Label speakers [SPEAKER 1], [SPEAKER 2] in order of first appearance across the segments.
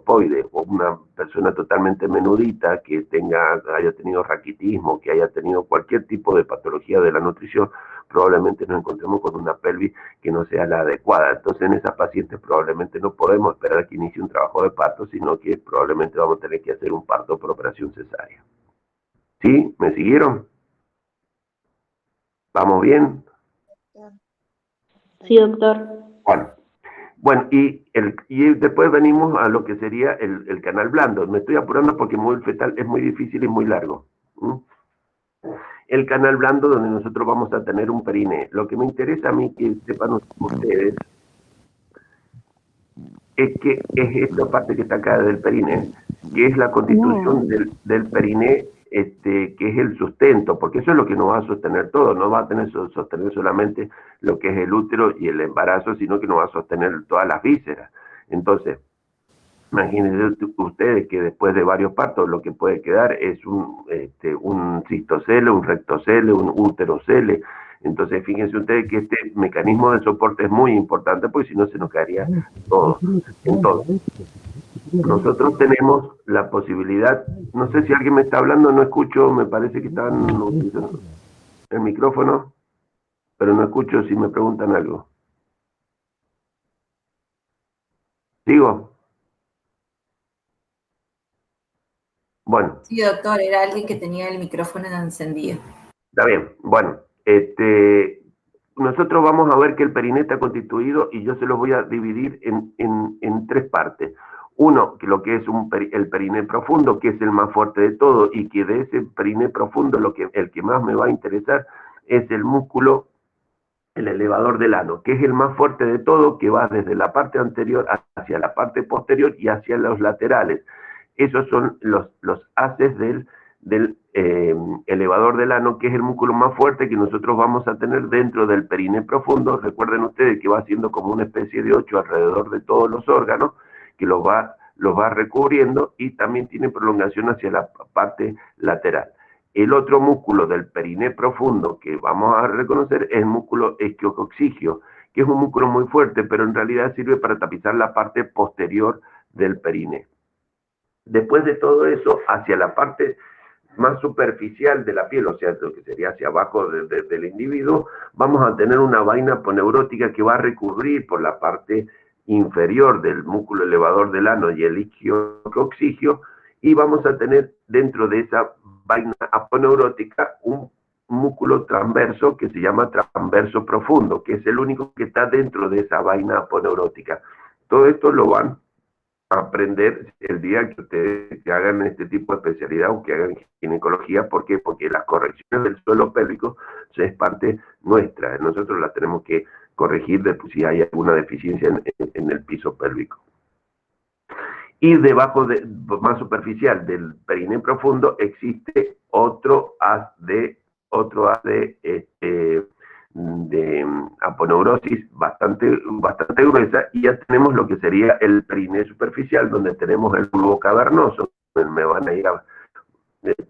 [SPEAKER 1] estropoide o una persona totalmente menudita que haya tenido raquitismo, que haya tenido cualquier tipo de patología de la nutrición, probablemente nos encontremos con una pelvis que no sea la adecuada. Entonces en esas pacientes probablemente no podemos esperar que inicie un trabajo de parto, sino que probablemente vamos a tener que hacer un parto por operación cesárea. ¿Sí? ¿Me siguieron? ¿Vamos bien?
[SPEAKER 2] Sí, doctor.
[SPEAKER 1] Bueno, y después venimos a lo que sería el canal blando. Me estoy apurando porque móvil fetal es muy difícil y muy largo. El canal blando donde nosotros vamos a tener un perine. Lo que me interesa a mí que sepan ustedes es que es esta parte que está acá del perine, que es la constitución del perine, que es el sustento, porque eso es lo que nos va a sostener todo, no va a sostener solamente lo que es el útero y el embarazo, sino que nos va a sostener todas las vísceras. Entonces, imagínense ustedes que después de varios partos lo que puede quedar es un cistocele, un rectocele, un úterocele. Entonces, fíjense ustedes que este mecanismo de soporte es muy importante, porque si no se nos caería todo. Entonces, nosotros tenemos la posibilidad, no sé si alguien me está hablando, no escucho, me parece que están utilizando el micrófono, pero no escucho si me preguntan algo. ¿Sigo? Bueno.
[SPEAKER 3] Sí, doctor, era alguien que tenía el micrófono encendido.
[SPEAKER 1] Está bien, bueno, nosotros vamos a ver que el periné está constituido y yo se lo voy a dividir en tres partes. Uno, que lo que es el periné profundo, que es el más fuerte de todo, y que de ese periné profundo el que más me va a interesar es el músculo, el elevador del ano, que es el más fuerte de todo, que va desde la parte anterior hacia la parte posterior y hacia los laterales. Esos son los haces del elevador del ano, que es el músculo más fuerte que nosotros vamos a tener dentro del periné profundo. Recuerden ustedes que va haciendo como una especie de 8 alrededor de todos los órganos, que los va recubriendo, y también tiene prolongación hacia la parte lateral. El otro músculo del periné profundo que vamos a reconocer es el músculo esquiococcigio, que es un músculo muy fuerte, pero en realidad sirve para tapizar la parte posterior del periné. Después de todo eso, hacia la parte más superficial de la piel, o sea, lo que sería hacia abajo del individuo, vamos a tener una vaina aponeurótica que va a recurrir por la parte inferior del músculo elevador del ano y el isquiococcigio, y vamos a tener dentro de esa vaina aponeurótica un músculo transverso que se llama transverso profundo, que es el único que está dentro de esa vaina aponeurótica. Todo esto lo van aprender el día que ustedes que hagan este tipo de especialidad o que hagan ginecología. ¿Por qué? Porque las correcciones del suelo pélvico es parte nuestra. Nosotros las tenemos que corregir si hay alguna deficiencia en el piso pélvico. Y debajo, más superficial del periné profundo, existe otro haz de aponeurosis bastante gruesa, y ya tenemos lo que sería el periné superficial, donde tenemos el bulbo cavernoso. Me van a ir a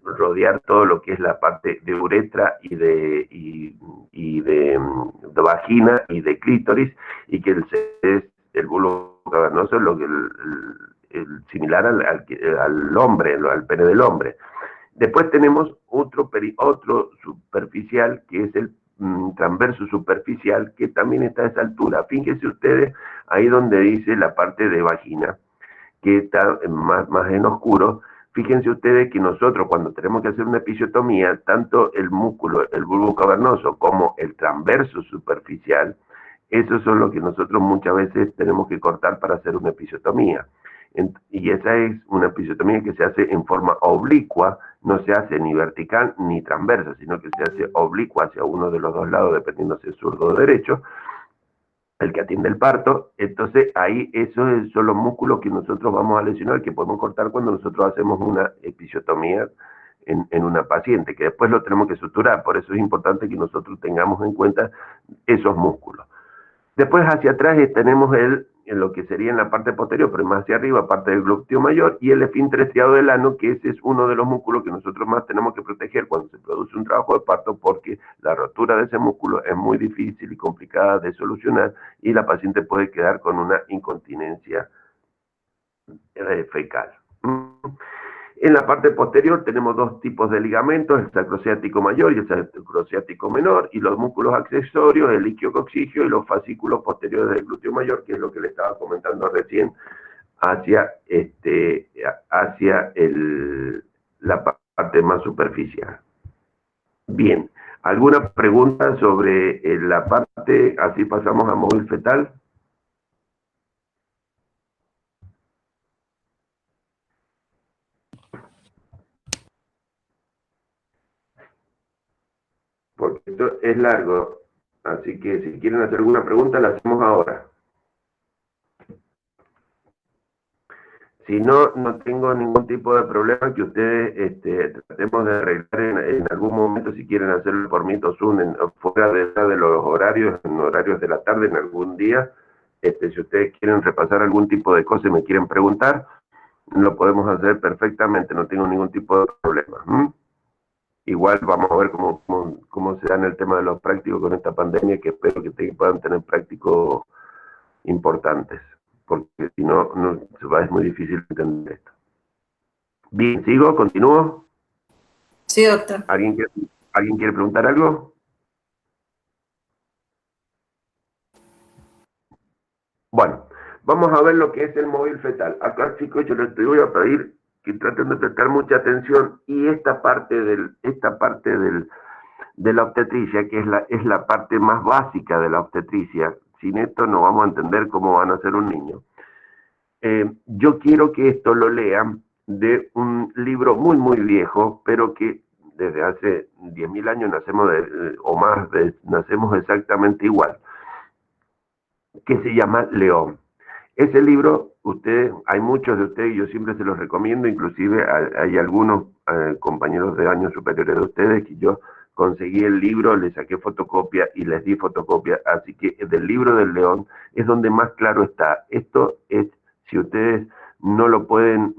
[SPEAKER 1] rodear todo lo que es la parte de uretra y de vagina y de clítoris, y que el bulbo cavernoso es lo que similar al hombre, al pene del hombre. Después tenemos otro superficial, que es el transverso superficial, que también está a esa altura. Fíjense ustedes ahí donde dice la parte de vagina, que está más en oscuro. Fíjense ustedes que nosotros, cuando tenemos que hacer una episiotomía, tanto el músculo, el bulbo cavernoso, como el transverso superficial, esos son los que nosotros muchas veces tenemos que cortar para hacer una episiotomía. Y esa es una episiotomía que se hace en forma oblicua, no se hace ni vertical ni transversa, sino que se hace oblicua hacia uno de los dos lados, dependiendo si es zurdo o derecho, el que atiende el parto. Entonces ahí esos son los músculos que nosotros vamos a lesionar, que podemos cortar cuando nosotros hacemos una episiotomía en una paciente, que después lo tenemos que suturar. Por eso es importante que nosotros tengamos en cuenta esos músculos. Después hacia atrás tenemos en lo que sería en la parte posterior, pero más hacia arriba, parte del glúteo mayor, y el esfínter estriado del ano, que ese es uno de los músculos que nosotros más tenemos que proteger cuando se produce un trabajo de parto, porque la rotura de ese músculo es muy difícil y complicada de solucionar, y la paciente puede quedar con una incontinencia fecal. En la parte posterior tenemos dos tipos de ligamentos, el sacrociático mayor y el sacrociático menor, y los músculos accesorios, el isquiococcigio y los fascículos posteriores del glúteo mayor, que es lo que le estaba comentando recién, hacia, la parte más superficial. Bien, ¿alguna pregunta sobre la parte, así pasamos a móvil fetal? Porque esto es largo, así que si quieren hacer alguna pregunta, la hacemos ahora. Si no, no tengo ningún tipo de problema que ustedes tratemos de arreglar en algún momento, si quieren hacerlo por Meet Zoom, fuera de los horarios, en horarios de la tarde, en algún día. Si ustedes quieren repasar algún tipo de cosa y me quieren preguntar, lo podemos hacer perfectamente, no tengo ningún tipo de problema. Igual vamos a ver cómo se da en el tema de los prácticos con esta pandemia, que espero que puedan tener prácticos importantes, porque si no, es muy difícil entender esto. Bien, ¿sigo? ¿Continúo?
[SPEAKER 3] Sí, doctor.
[SPEAKER 1] ¿Alguien quiere preguntar algo? Bueno, vamos a ver lo que es el móvil fetal. Acá, chicos, yo les voy a pedir que traten de prestar mucha atención, y esta parte de la obstetricia, que es la parte más básica de la obstetricia. Sin esto no vamos a entender cómo van a ser un niño. Yo quiero que esto lo lean de un libro muy, muy viejo, pero que desde hace 10.000 años nacemos exactamente igual, que se llama León. Ese libro, hay muchos de ustedes, yo siempre se los recomiendo, inclusive hay algunos compañeros de años superiores de ustedes que yo conseguí el libro, les saqué fotocopia y les di fotocopia, así que del libro del León es donde más claro está. Esto es, si ustedes no lo pueden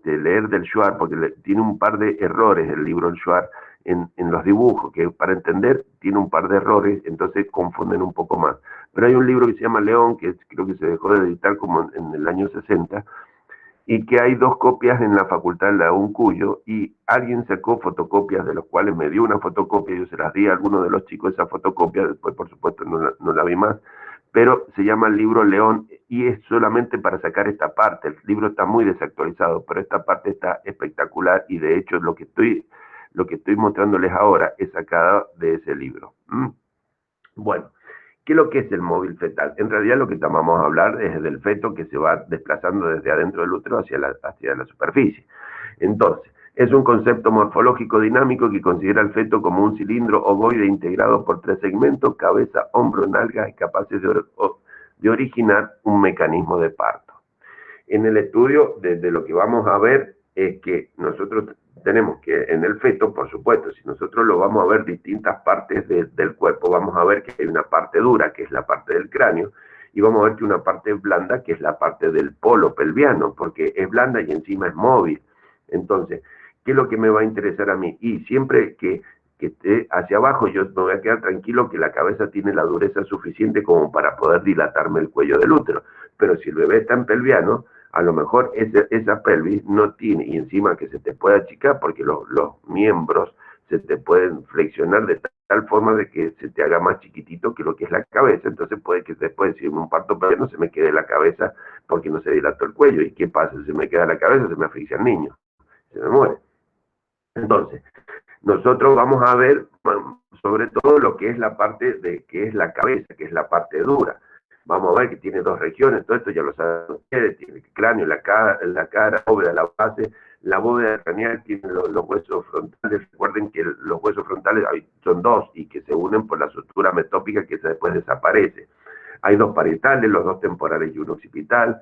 [SPEAKER 1] leer del Schwartz, porque tiene un par de errores el libro del Schwartz en los dibujos, que para entender tiene un par de errores, entonces confunden un poco más. Pero hay un libro que se llama León, que creo que se dejó de editar como en el año 60, y que hay dos copias en la Facultad de la UNCUYO, y alguien sacó fotocopias, de los cuales me dio una fotocopia, yo se las di a algunos de los chicos esa fotocopia, después por supuesto no la vi más, pero se llama el libro León, y es solamente para sacar esta parte. El libro está muy desactualizado, pero esta parte está espectacular, y de hecho lo que estoy mostrándoles ahora es sacada de ese libro. Bueno, ¿qué es lo que es el móvil fetal? En realidad lo que vamos a hablar es del feto que se va desplazando desde adentro del útero hacia la superficie. Entonces, es un concepto morfológico dinámico que considera al feto como un cilindro ovoide integrado por tres segmentos: cabeza, hombro, nalgas, capaces de originar un mecanismo de parto. En el estudio, desde lo que vamos a ver es que nosotros tenemos que en el feto, por supuesto, si nosotros lo vamos a ver distintas partes del cuerpo, vamos a ver que hay una parte dura, que es la parte del cráneo, y vamos a ver que una parte blanda, que es la parte del polo pelviano, porque es blanda y encima es móvil. Entonces, ¿qué es lo que me va a interesar a mí? Y siempre que esté hacia abajo, yo me voy a quedar tranquilo que la cabeza tiene la dureza suficiente como para poder dilatarme el cuello del útero. Pero si el bebé está en pelviano, a lo mejor esa pelvis no tiene, y encima que se te puede achicar porque los miembros se te pueden flexionar de tal forma de que se te haga más chiquitito que lo que es la cabeza. Entonces puede que después, si en un parto pelviano se me quede la cabeza porque no se dilató el cuello. ¿Y qué pasa? Se me queda la cabeza, se me asfixia el niño, se me muere. Entonces, nosotros vamos a ver sobre todo lo que es la parte de que es la cabeza, que es la parte dura. Vamos a ver que tiene dos regiones, todo esto ya lo saben ustedes: tiene el cráneo, la cara, la bóveda, la base. La bóveda craneal tiene los huesos frontales. Recuerden que los huesos frontales son dos y que se unen por la sutura metópica, que después desaparece. Hay dos parietales, los dos temporales y un occipital.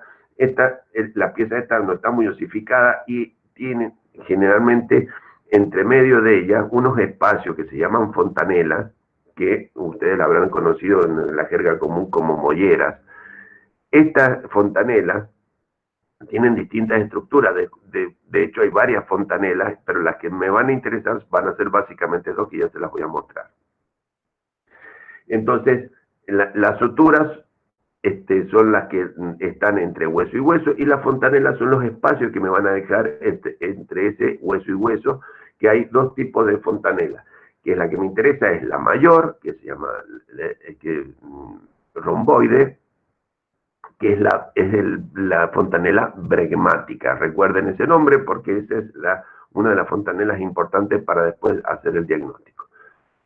[SPEAKER 1] La pieza esta no está muy osificada y tiene generalmente entre medio de ellas unos espacios que se llaman fontanelas, que ustedes la habrán conocido en la jerga común como molleras. Estas fontanelas tienen distintas estructuras, de hecho hay varias fontanelas, pero las que me van a interesar van a ser básicamente dos, que ya se las voy a mostrar. Entonces, las suturas son las que están entre hueso y hueso, y las fontanelas son los espacios que me van a dejar entre ese hueso y hueso, que hay dos tipos de fontanelas, que es la que me interesa, es la mayor, que se llama romboide, que es la fontanela bregmática. Recuerden ese nombre porque esa es una de las fontanelas importantes para después hacer el diagnóstico.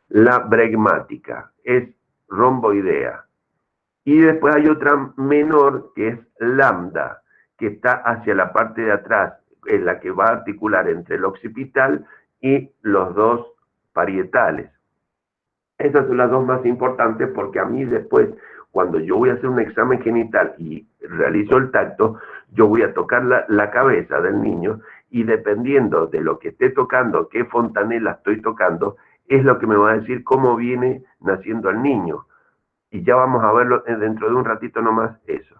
[SPEAKER 1] La bregmática es romboidea. Y después hay otra menor que es lambda, que está hacia la parte de atrás, en la que va a articular entre el occipital y los dos parietales. Esas son las dos más importantes porque a mí después, cuando yo voy a hacer un examen genital y realizo el tacto, yo voy a tocar la cabeza del niño y dependiendo de lo que esté tocando, qué fontanela estoy tocando, es lo que me va a decir cómo viene naciendo el niño. Y ya vamos a verlo dentro de un ratito nomás eso.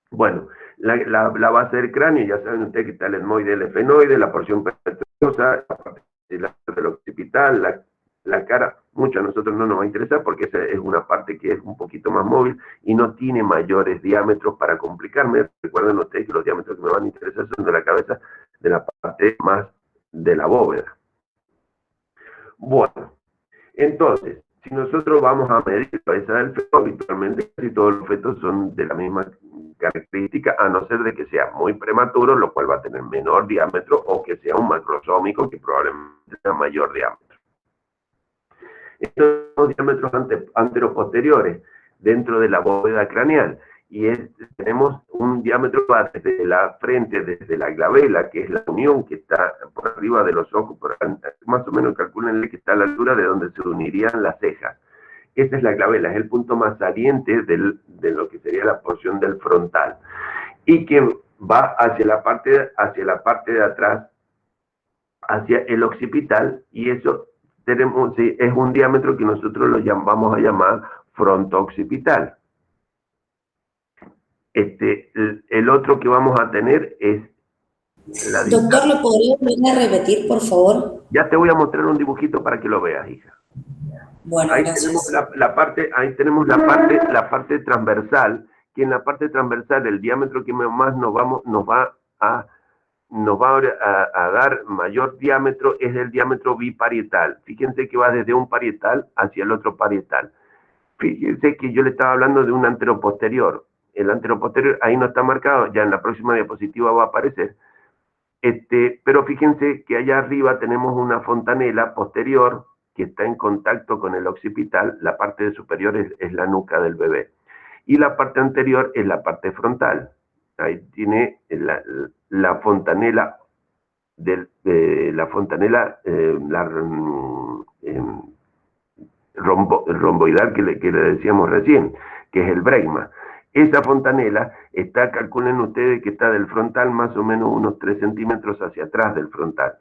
[SPEAKER 1] Bueno, la base del cráneo, ya saben ustedes que está el etmoide, el efenoide, la porción petrosa, la parte del occipital, la cara, mucho a nosotros no nos va a interesar porque esa es una parte que es un poquito más móvil y no tiene mayores diámetros para complicarme. Recuerden ustedes que los diámetros que me van a interesar son de la cabeza, de la parte más de la bóveda. Bueno, entonces, si nosotros vamos a medir la cabeza del feto, habitualmente casi todos los fetos son de la misma característica, a no ser de que sea muy prematuro, lo cual va a tener menor diámetro, o que sea un macrosómico, que probablemente tenga mayor diámetro. Estos son diámetros anteroposteriores dentro de la bóveda craneal, y tenemos un diámetro desde la frente, desde la glabela, que es la unión que está por arriba de los ojos, más o menos calculenle que está a la altura de donde se unirían las cejas. Esa es la glabela, es el punto más saliente de lo que sería la porción del frontal, y que va hacia la parte de atrás, hacia el occipital, y eso tenemos, sí, es un diámetro que nosotros vamos a llamar fronto-occipital. El otro que vamos a tener es la distancia.
[SPEAKER 3] Doctor, ¿lo podría volver a repetir, por favor?
[SPEAKER 1] Ya te voy a mostrar un dibujito para que lo veas, hija.
[SPEAKER 3] Bueno,
[SPEAKER 1] ahí
[SPEAKER 3] gracias.
[SPEAKER 1] tenemos la parte transversal, que en la parte transversal el diámetro que más nos va a dar mayor diámetro es el diámetro biparietal. Fíjense que va desde un parietal hacia el otro parietal. Fíjense que yo le estaba hablando de un anteroposterior. El anteroposterior ahí no está marcado, ya en la próxima diapositiva va a aparecer. Pero fíjense que allá arriba tenemos una fontanela posterior que está en contacto con el occipital. La parte superior es la nuca del bebé. Y la parte anterior es la parte frontal. Ahí tiene la fontanela romboidal que le decíamos recién, que es el bregma. Esa fontanela está, calculen ustedes que está del frontal más o menos unos 3 centímetros hacia atrás del frontal.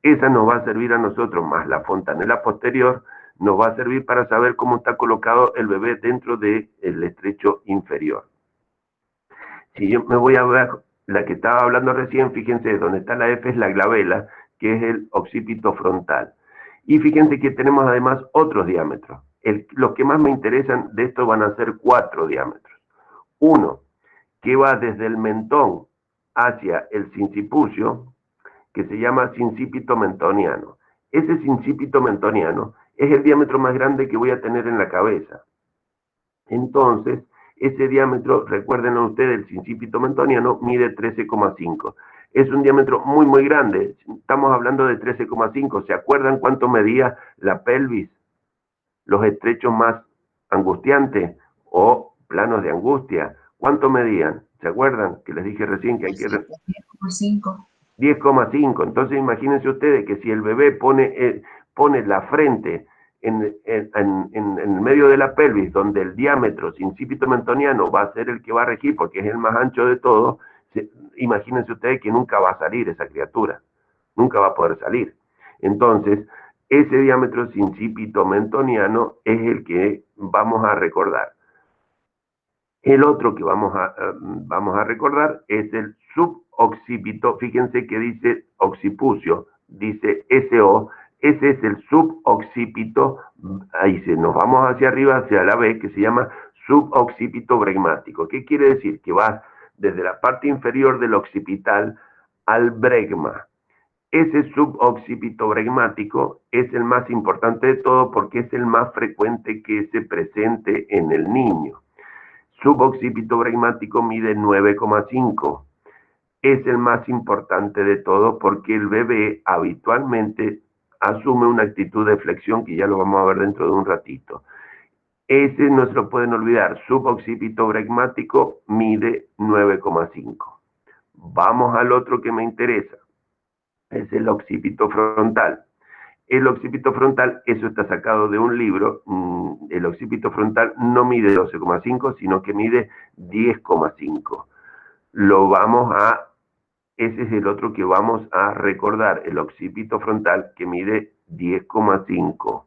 [SPEAKER 1] Esa nos va a servir a nosotros, más la fontanela posterior, nos va a servir para saber cómo está colocado el bebé dentro del estrecho inferior. Si yo me voy a ver la que estaba hablando recién, fíjense, donde está la F es la glabela, que es el occipito frontal. Y fíjense que tenemos además otros diámetros. Los que más me interesan de esto van a ser 4 diámetros. Uno, que va desde el mentón hacia el sincipucio, que se llama sincipito mentoniano. Ese sincipito mentoniano es el diámetro más grande que voy a tener en la cabeza. Entonces, ese diámetro, recuérdenlo ustedes, el sincipito mentoniano mide 13,5. Es un diámetro muy, muy grande. Estamos hablando de 13,5. ¿Se acuerdan cuánto medía la pelvis? Los estrechos más angustiantes o planos de angustia. ¿Cuánto medían? ¿Se acuerdan? Que les dije recién que hay que...
[SPEAKER 3] 10,5.
[SPEAKER 1] 10,5. Entonces imagínense ustedes que si el bebé pone la frente en el medio de la pelvis, donde el diámetro sincipito mentoniano va a ser el que va a regir, porque es el más ancho de todo, imagínense ustedes que nunca va a salir esa criatura, nunca va a poder salir. Entonces, ese diámetro sincipito mentoniano es el que vamos a recordar. El otro que vamos a recordar es el suboccipito. Fíjense que dice occipucio, dice SO. Ese es el suboccipito. Ahí nos vamos hacia arriba, hacia la B, que se llama suboccipito bregmático. ¿Qué quiere decir? Que vas desde la parte inferior del occipital al bregma. Ese suboccipito bregmático es el más importante de todo porque es el más frecuente que se presente en el niño. Suboccipito bregmático mide 9,5. Es el más importante de todo porque el bebé habitualmente asume una actitud de flexión que ya lo vamos a ver dentro de un ratito. Ese no se lo pueden olvidar. Suboccipito bregmático mide 9,5. Vamos al otro que me interesa. Es el occipito frontal. El occipito frontal, eso está sacado de un libro. El occipito frontal no mide 12,5, sino que mide 10,5. Ese es el otro que vamos a recordar, el occipito frontal que mide 10,5.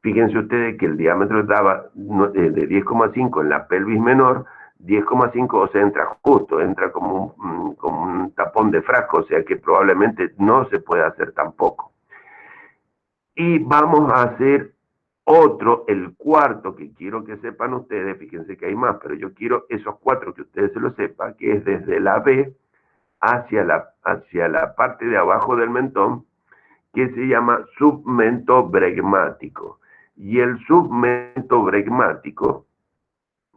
[SPEAKER 1] Fíjense ustedes que el diámetro estaba de 10,5 en la pelvis menor, 10,5, o sea, entra justo, entra como un tapón de frasco, o sea que probablemente no se puede hacer tampoco. Y vamos a hacer otro, el cuarto, que quiero que sepan ustedes, fíjense que hay más, pero yo quiero esos cuatro que ustedes se lo sepan, que es desde la B hacia la parte de abajo del mentón, que se llama submento bregmático. Y el submento bregmático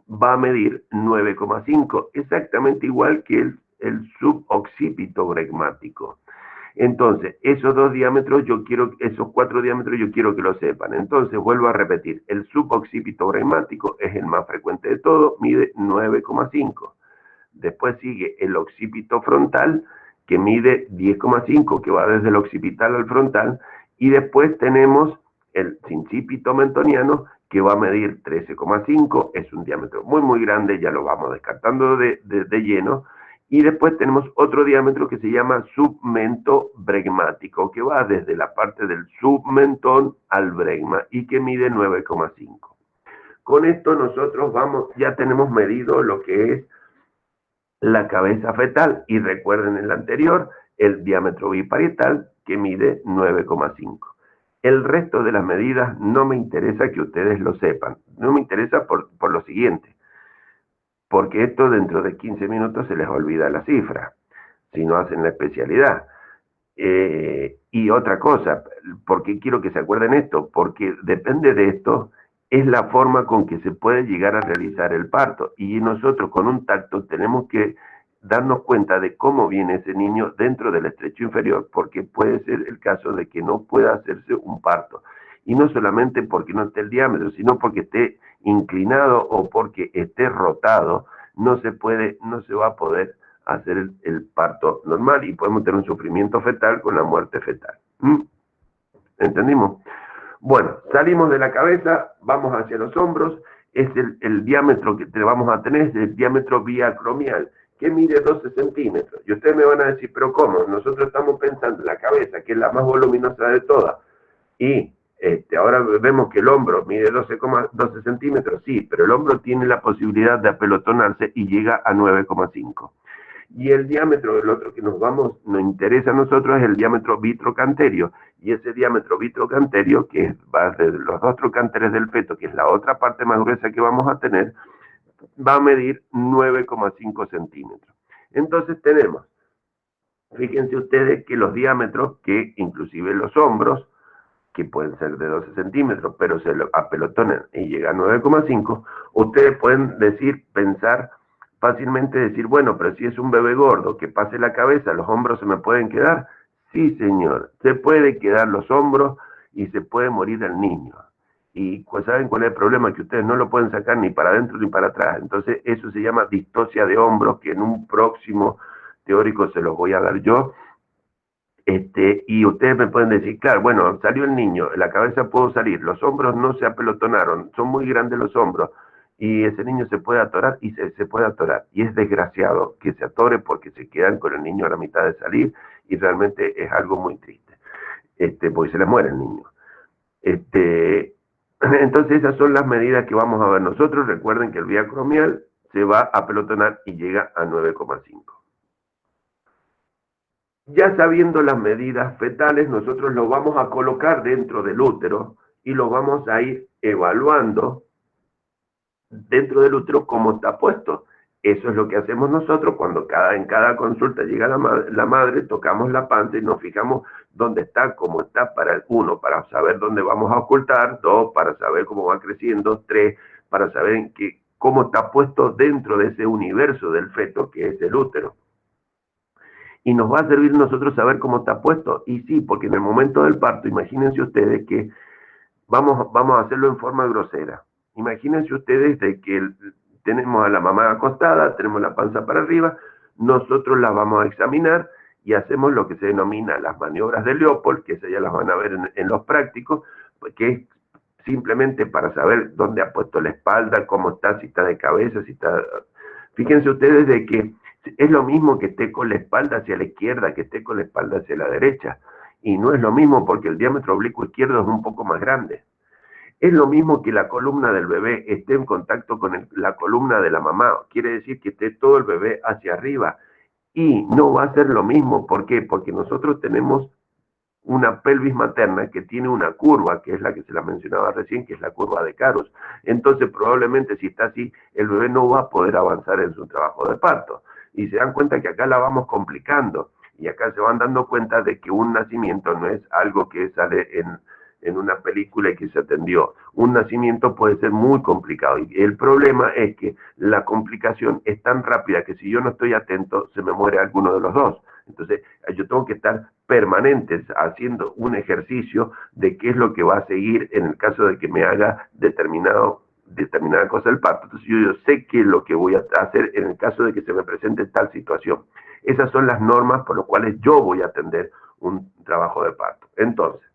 [SPEAKER 1] va a medir 9,5, exactamente igual que el suboccipito bregmático. Entonces, esos cuatro diámetros yo quiero que lo sepan. Entonces, vuelvo a repetir, el suboccipito bregmático es el más frecuente de todo, mide 9,5. Después sigue el occipito frontal, que mide 10,5, que va desde el occipital al frontal, y después tenemos el sincipito mentoniano, que va a medir 13,5, es un diámetro muy, muy grande, ya lo vamos descartando de lleno, y después tenemos otro diámetro que se llama submento bregmático, que va desde la parte del submentón al bregma, y que mide 9,5. Con esto nosotros ya tenemos medido lo que es la cabeza fetal, y recuerden el anterior, el diámetro biparietal, que mide 9,5. El resto de las medidas no me interesa que ustedes lo sepan, no me interesa por lo siguiente, porque esto dentro de 15 minutos se les olvida la cifra, si no hacen la especialidad. Y otra cosa, ¿por qué quiero que se acuerden esto? Porque depende de esto, es la forma con que se puede llegar a realizar el parto. Y nosotros con un tacto tenemos que darnos cuenta de cómo viene ese niño dentro del estrecho inferior, porque puede ser el caso de que no pueda hacerse un parto. Y no solamente porque no esté el diámetro, sino porque esté inclinado o porque esté rotado, no se va a poder hacer el parto normal y podemos tener un sufrimiento fetal con la muerte fetal. ¿Entendimos? Bueno, salimos de la cabeza, vamos hacia los hombros, es el diámetro que vamos a tener, es el diámetro biacromial, que mide 12 centímetros. Y ustedes me van a decir, pero ¿cómo? Nosotros estamos pensando en la cabeza, que es la más voluminosa de todas, y ahora vemos que el hombro mide 12 centímetros, sí, pero el hombro tiene la posibilidad de apelotonarse y llega a 9,5. Y el diámetro del otro que nos interesa a nosotros es el diámetro vitrocanterio. Y ese diámetro vitrocanterio, que va desde los dos trocánteres del feto, que es la otra parte más gruesa que vamos a tener, va a medir 9,5 centímetros. Entonces tenemos, fíjense ustedes que los diámetros, que inclusive los hombros, que pueden ser de 12 centímetros, pero se lo apelotonan y llega a 9,5, ustedes pueden pensar fácilmente, decir, bueno, pero si es un bebé gordo que pase la cabeza, ¿los hombros se me pueden quedar? Sí, señor, se puede quedar los hombros y se puede morir el niño. Y pues, ¿saben cuál es el problema? Que ustedes no lo pueden sacar ni para adentro ni para atrás. Entonces eso se llama distosia de hombros, que en un próximo teórico se los voy a dar yo. Y ustedes me pueden decir, claro, bueno, salió el niño, la cabeza pudo salir, los hombros no se apelotonaron, son muy grandes los hombros, y ese niño se puede atorar, y se puede atorar, y es desgraciado que se atore porque se quedan con el niño a la mitad de salir, y realmente es algo muy triste, porque se les muere el niño. Entonces esas son las medidas que vamos a ver nosotros. Recuerden que el biacromial se va a apelotonar y llega a 9,5. Ya sabiendo las medidas fetales, nosotros lo vamos a colocar dentro del útero y lo vamos a ir evaluando dentro del útero cómo está puesto. Eso es lo que hacemos nosotros cuando en cada consulta llega la madre, tocamos la panza y nos fijamos dónde está, cómo está, uno, para saber dónde vamos a ocultar, dos, para saber cómo va creciendo, tres, para saber cómo está puesto dentro de ese universo del feto que es el útero. Y nos va a servir nosotros saber cómo está puesto. Y sí, porque en el momento del parto, imagínense ustedes que vamos a hacerlo en forma grosera. Imagínense ustedes de que tenemos a la mamá acostada, tenemos la panza para arriba, nosotros la vamos a examinar y hacemos lo que se denomina las maniobras de Leopold, que esas ya las van a ver en los prácticos, que es simplemente para saber dónde ha puesto la espalda, cómo está, si está de cabeza, si está... Fíjense ustedes de que es lo mismo que esté con la espalda hacia la izquierda, que esté con la espalda hacia la derecha. Y no es lo mismo porque el diámetro oblicuo izquierdo es un poco más grande. Es lo mismo que la columna del bebé esté en contacto con la columna de la mamá. Quiere decir que esté todo el bebé hacia arriba. Y no va a ser lo mismo. ¿Por qué? Porque nosotros tenemos una pelvis materna que tiene una curva, que es la que se la mencionaba recién, que es la curva de Caros. Entonces, probablemente si está así, el bebé no va a poder avanzar en su trabajo de parto. Y se dan cuenta que acá la vamos complicando. Y acá se van dando cuenta de que un nacimiento no es algo que sale en una película y que se atendió. Un nacimiento puede ser muy complicado. Y el problema es que la complicación es tan rápida que si yo no estoy atento, se me muere alguno de los dos. Entonces, yo tengo que estar permanentes haciendo un ejercicio de qué es lo que va a seguir en el caso de que me haga determinada cosa del parto. Entonces yo sé qué es lo que voy a hacer en el caso de que se me presente tal situación. Esas son las normas por las cuales yo voy a atender un trabajo de parto. Entonces,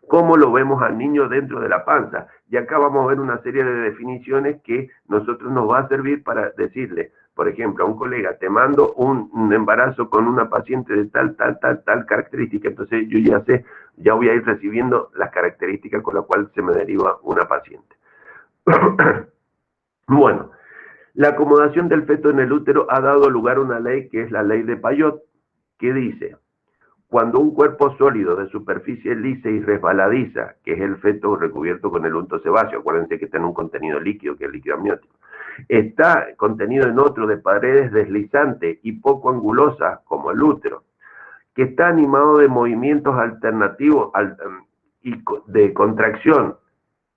[SPEAKER 1] ¿cómo lo vemos al niño dentro de la panza? Y acá vamos a ver una serie de definiciones que nosotros nos va a servir para decirle, por ejemplo, a un colega, te mando un embarazo con una paciente de tal característica, entonces yo ya sé, ya voy a ir recibiendo las características con las cuales se me deriva una paciente. Bueno, la acomodación del feto en el útero ha dado lugar a una ley que es la ley de Payot, que dice, cuando un cuerpo sólido de superficie lisa y resbaladiza, que es el feto recubierto con el unto sebáceo, acuérdense que está en un contenido líquido, que es el líquido amniótico, está contenido en otro de paredes deslizantes y poco angulosas, como el útero, que está animado de movimientos alternativos y de contracción,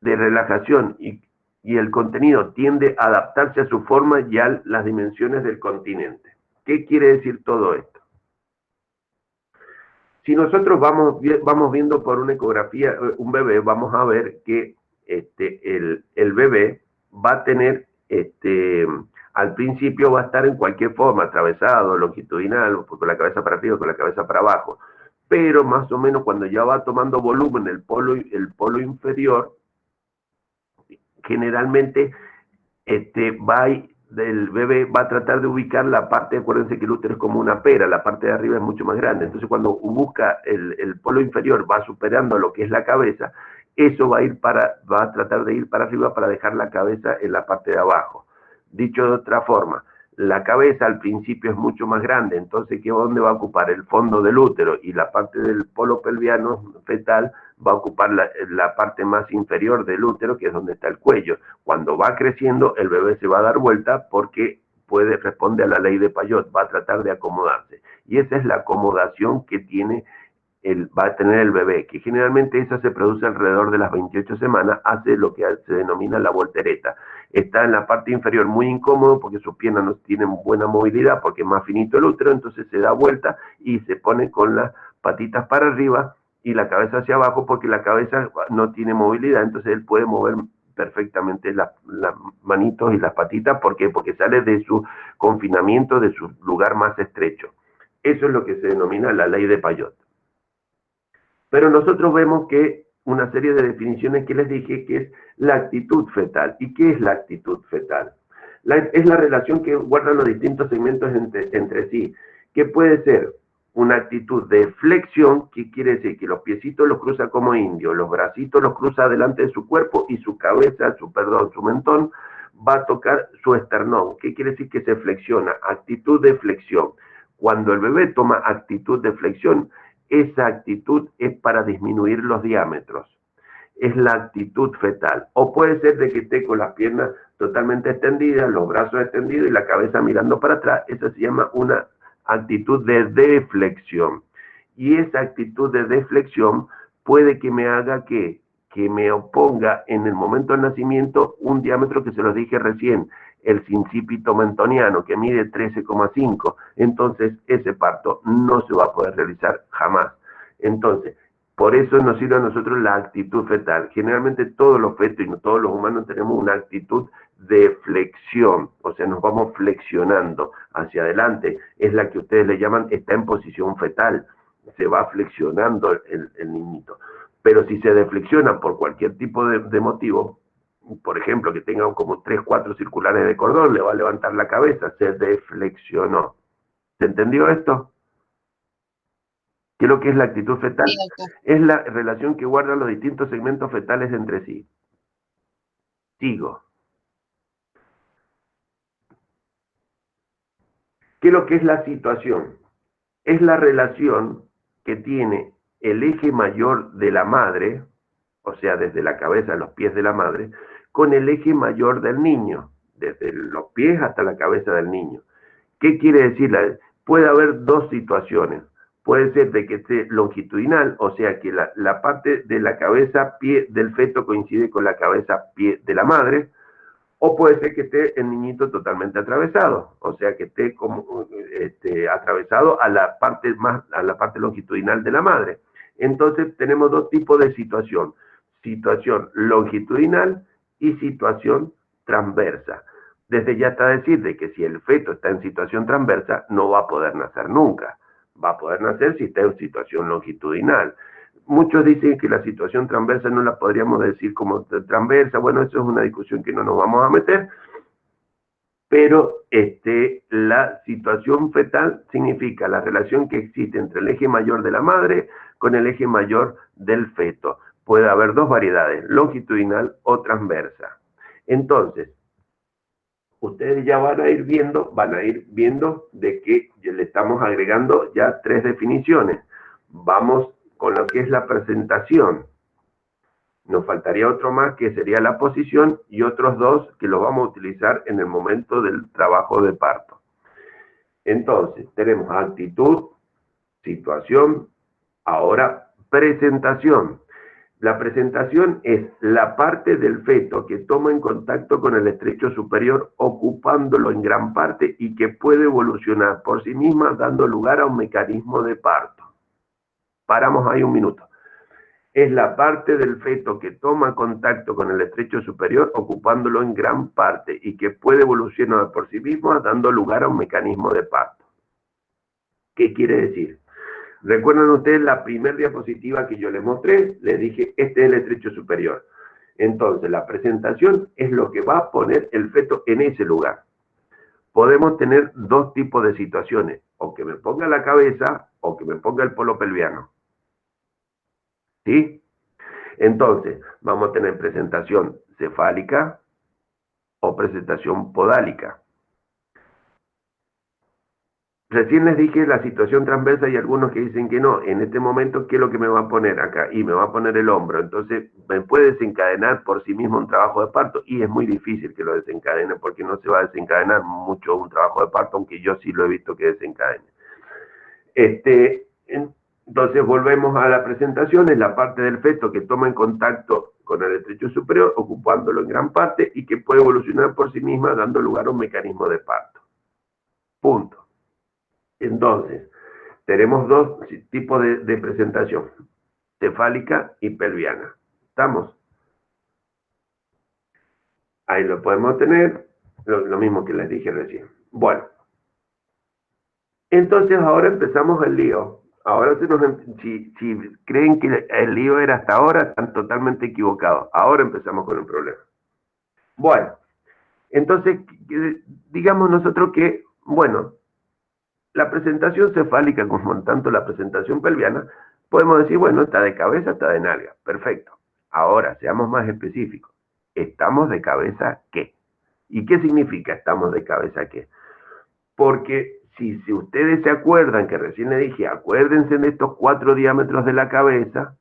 [SPEAKER 1] de relajación, y el contenido tiende a adaptarse a su forma y a las dimensiones del continente. ¿Qué quiere decir todo esto? Si nosotros vamos viendo por una ecografía un bebé, vamos a ver que el bebé va a tener, al principio va a estar en cualquier forma, atravesado, longitudinal, con la cabeza para arriba, con la cabeza para abajo. Pero más o menos cuando ya va tomando volumen el polo inferior, generalmente del bebé va a tratar de ubicar la parte, acuérdense que el útero es como una pera, la parte de arriba es mucho más grande, entonces cuando busca el polo inferior va superando lo que es la cabeza, eso va a tratar de ir para arriba para dejar la cabeza en la parte de abajo. Dicho de otra forma, la cabeza al principio es mucho más grande, entonces ¿dónde va a ocupar? El fondo del útero, y la parte del polo pelviano fetal va a ocupar la parte más inferior del útero, que es donde está el cuello. Cuando va creciendo, el bebé se va a dar vuelta porque responde a la ley de Payot, va a tratar de acomodarse. Y esa es la acomodación que va a tener el bebé, que generalmente esa se produce alrededor de las 28 semanas, hace lo que se denomina la voltereta. Está en la parte inferior muy incómodo porque sus piernas no tienen buena movilidad, porque es más finito el útero, entonces se da vuelta y se pone con las patitas para arriba y la cabeza hacia abajo, porque la cabeza no tiene movilidad, entonces él puede mover perfectamente las manitos y las patitas. ¿Por qué? Porque sale de su confinamiento, de su lugar más estrecho. Eso es lo que se denomina la ley de Payot. Pero nosotros vemos que una serie de definiciones que les dije, que es la actitud fetal. ¿Y qué es la actitud fetal? Es la relación que guardan los distintos segmentos entre sí, que puede ser una actitud de flexión, que quiere decir que los piecitos los cruza como indio, los bracitos los cruza delante de su cuerpo y su cabeza, su mentón, va a tocar su esternón. ¿Qué quiere decir? Que se flexiona, actitud de flexión. Cuando el bebé toma actitud de flexión, esa actitud es para disminuir los diámetros. es la actitud fetal. O puede ser de que esté con las piernas totalmente extendidas, los brazos extendidos y la cabeza mirando para atrás. Eso se llama una actitud de deflexión. Y esa actitud de deflexión puede que me haga que me oponga en el momento del nacimiento un diámetro que se los dije recién, el sincípito mentoniano, que mide 13,5. Entonces, ese parto no se va a poder realizar jamás. Entonces, por eso nos sirve a nosotros la actitud fetal. Generalmente todos los fetos y todos los humanos tenemos una actitud de flexión, o sea, nos vamos flexionando hacia adelante. Es la que ustedes le llaman, está en posición fetal, se va flexionando el niñito. Pero si se deflexiona por cualquier tipo de motivo, por ejemplo, que tenga como 3, 4 circulares de cordón, le va a levantar la cabeza, se deflexionó. ¿Se entendió esto? ¿Qué es lo que es la actitud fetal?
[SPEAKER 2] Sí, doctor.
[SPEAKER 1] Es la relación que guardan los distintos segmentos fetales entre sí. Sigo. ¿Qué es lo que es la situación? Es la relación que tiene el eje mayor de la madre, o sea, desde la cabeza a los pies de la madre, con el eje mayor del niño, desde los pies hasta la cabeza del niño. ¿Qué quiere decir? Puede haber dos situaciones. Puede ser de que esté longitudinal, o sea que la parte de la cabeza pie del feto coincide con la cabeza pie de la madre, o puede ser que esté el niñito totalmente atravesado, o sea que esté como atravesado a la parte longitudinal de la madre. Entonces tenemos dos tipos de situación: situación longitudinal y situación transversa. Desde ya está decir de que si el feto está en situación transversa, no va a poder nacer nunca. Va a poder nacer si está en situación longitudinal. Muchos dicen que la situación transversa no la podríamos decir como transversa. Bueno, eso es una discusión que no nos vamos a meter. Pero la situación fetal significa la relación que existe entre el eje mayor de la madre con el eje mayor del feto. Puede haber dos variedades, longitudinal o transversa. Entonces, ustedes ya van a ir viendo de que le estamos agregando ya 3 definiciones. Vamos con lo que es la presentación. Nos faltaría otro más que sería la posición y otros 2 que los vamos a utilizar en el momento del trabajo de parto. Entonces, tenemos actitud, situación, ahora presentación. La presentación es la parte del feto que toma en contacto con el estrecho superior, ocupándolo en gran parte y que puede evolucionar por sí misma, dando lugar a un mecanismo de parto. Paramos ahí un minuto. Es la parte del feto que toma contacto con el estrecho superior, ocupándolo en gran parte y que puede evolucionar por sí misma, dando lugar a un mecanismo de parto. ¿Qué quiere decir? ¿Recuerdan ustedes la primera diapositiva que yo les mostré? Les dije, este es el estrecho superior. Entonces, la presentación es lo que va a poner el feto en ese lugar. Podemos tener dos tipos de situaciones, o que me ponga la cabeza o que me ponga el polo pelviano. ¿Sí? Entonces, vamos a tener presentación cefálica o presentación podálica. Recién les dije la situación transversa y algunos que dicen que no. En este momento, ¿qué es lo que me va a poner acá? Y me va a poner el hombro. Entonces, me puede desencadenar por sí mismo un trabajo de parto y es muy difícil que lo desencadene porque no se va a desencadenar mucho un trabajo de parto, aunque yo sí lo he visto que desencadene. Entonces, volvemos a la presentación. Es la parte del feto que toma en contacto con el estrecho superior, ocupándolo en gran parte y que puede evolucionar por sí misma, dando lugar a un mecanismo de parto. Punto. Entonces, tenemos dos tipos de presentación, cefálica y pelviana. ¿Estamos? Ahí lo podemos tener, lo mismo que les dije recién. Bueno, entonces ahora empezamos el lío. Ahora, si creen que el lío era hasta ahora, están totalmente equivocados. Ahora empezamos con el problema. Bueno, entonces, digamos nosotros que, bueno, la presentación cefálica, como tanto la presentación pelviana, podemos decir, bueno, está de cabeza, está de nalga. Perfecto. Ahora, seamos más específicos. ¿Estamos de cabeza qué? ¿Y qué significa estamos de cabeza qué? Porque si ustedes se acuerdan, que recién les dije, acuérdense de estos 4 diámetros de la cabeza,